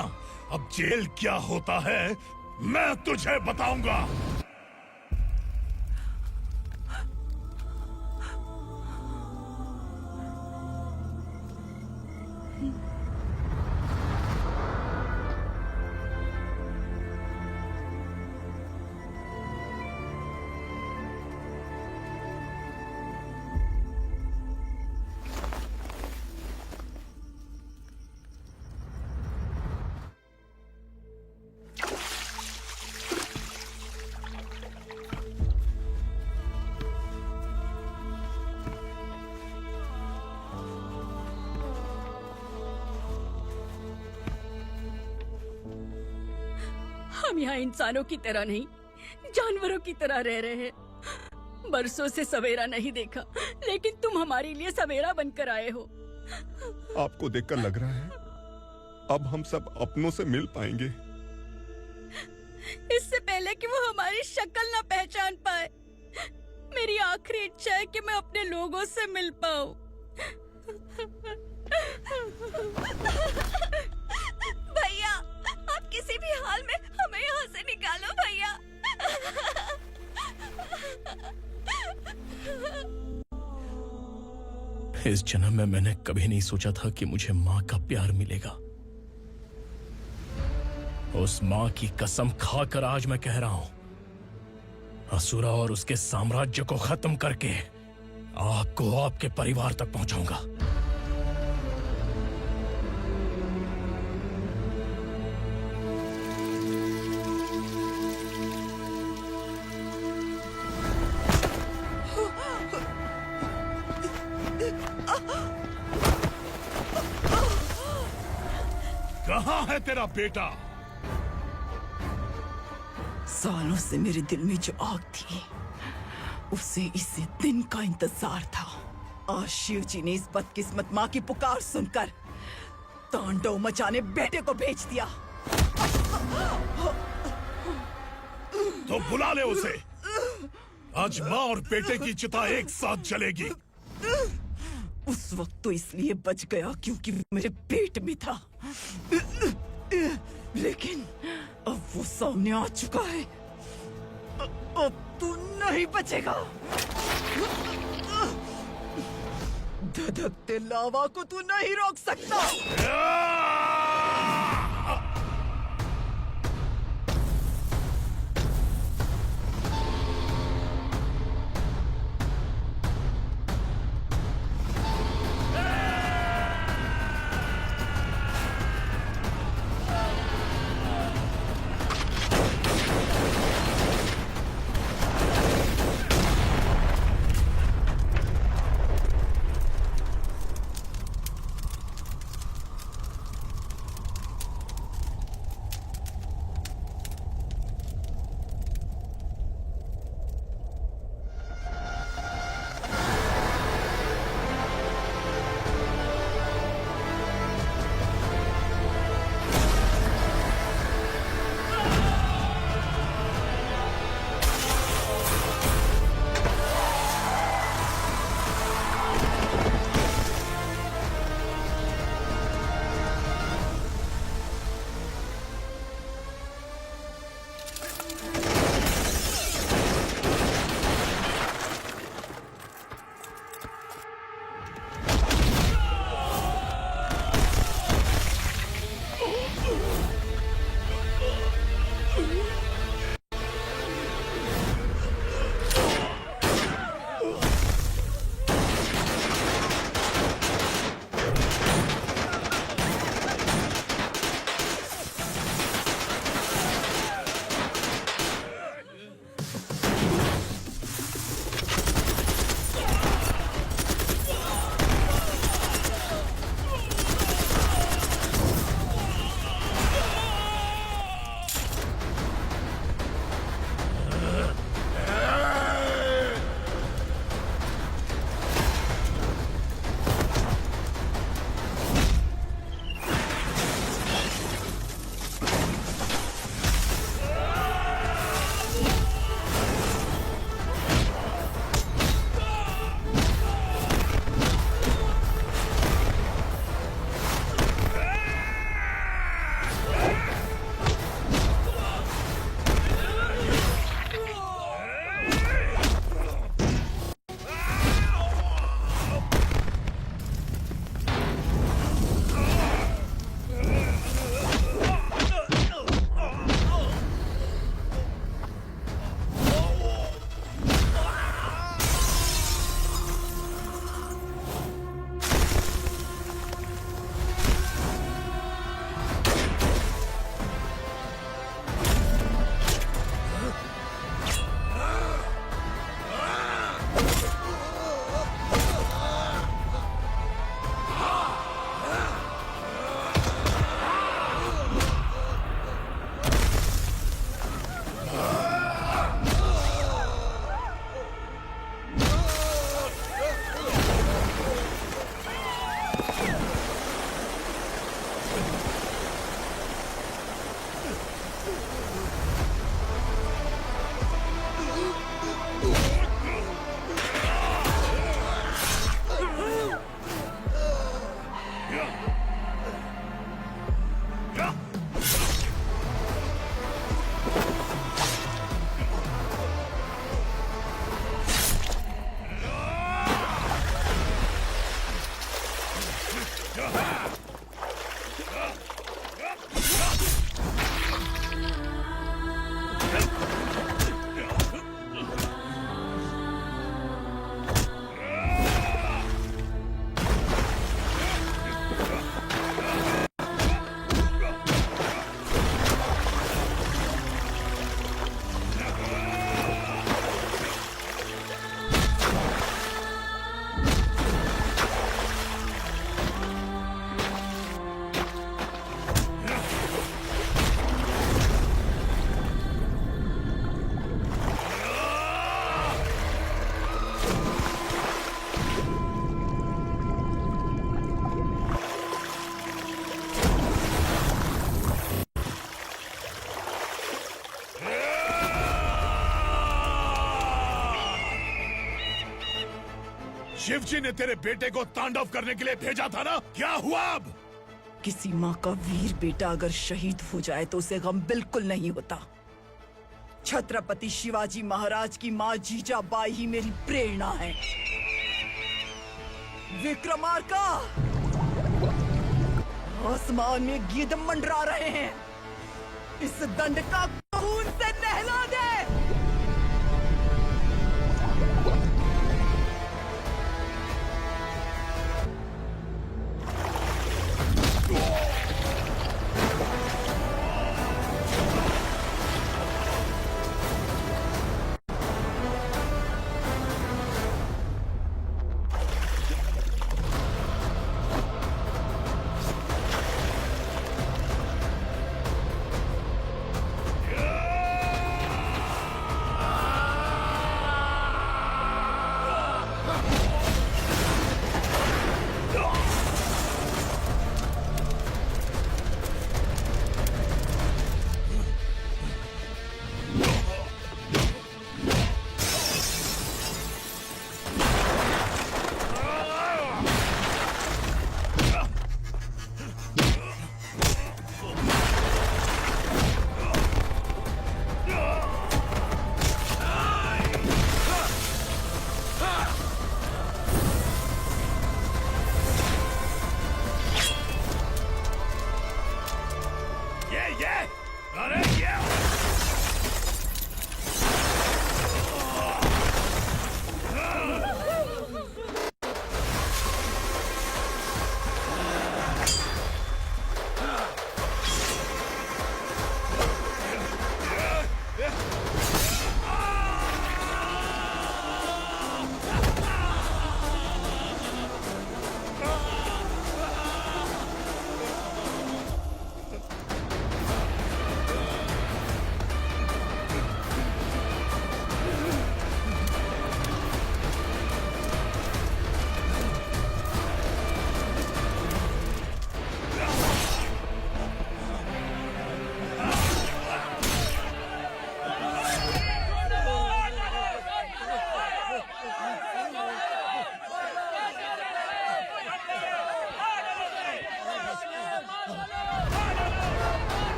अब जेल क्या होता है मैं तुझे बताऊंगा। हम यहाँ इंसानों की तरह नहीं, जानवरों की तरह रह रहे हैं। बरसों से सवेरा नहीं देखा, लेकिन तुम हमारे लिए सवेरा बनकर आए हो। आपको देखकर लग रहा है अब हम सब अपनों से मिल पाएंगे। इससे पहले कि वो हमारी शक्ल न पहचान पाए, मेरी आखिरी इच्छा है कि मैं अपने लोगों से मिल पाऊं। भैया, आप किसी भी हाल में हमें यहाँ से निकालो भैया। इस जन्म में मैंने कभी नहीं सोचा था कि मुझे माँ का प्यार मिलेगा। उस माँ की कसम खाकर आज मैं कह रहा हूं, असुरा और उसके साम्राज्य को खत्म करके आपको आपके परिवार तक पहुंचाऊंगा। कहाँ है तेरा बेटा? सालों से मेरे दिल में जो आग थी, उसे इसी दिन का इंतजार था। आज शिव जी ने इस बदकिस्मत माँ की पुकार सुनकर तांडव मचाने बेटे को भेज दिया। तो बुला ले उसे। आज माँ और बेटे की चिता एक साथ जलेगी। उस वक्त तो इसलिए बच गया क्योंकि मेरे पेट में था, लेकिन अब वो सामने आ चुका है। अब तू नहीं बचेगा। धधकते लावा को तू नहीं रोक सकता। शिवजी ने तेरे बेटे को तांडव करने के लिए भेजा था ना, क्या हुआ अब? किसी माँ का वीर बेटा अगर शहीद हो जाए तो उसे गम बिल्कुल नहीं होता। छत्रपति शिवाजी महाराज की माँ जीजाबाई ही मेरी प्रेरणा है। विक्रमार्का, आसमान में गिद्ध मंडरा रहे हैं। इस दंड का खून से नहला दे।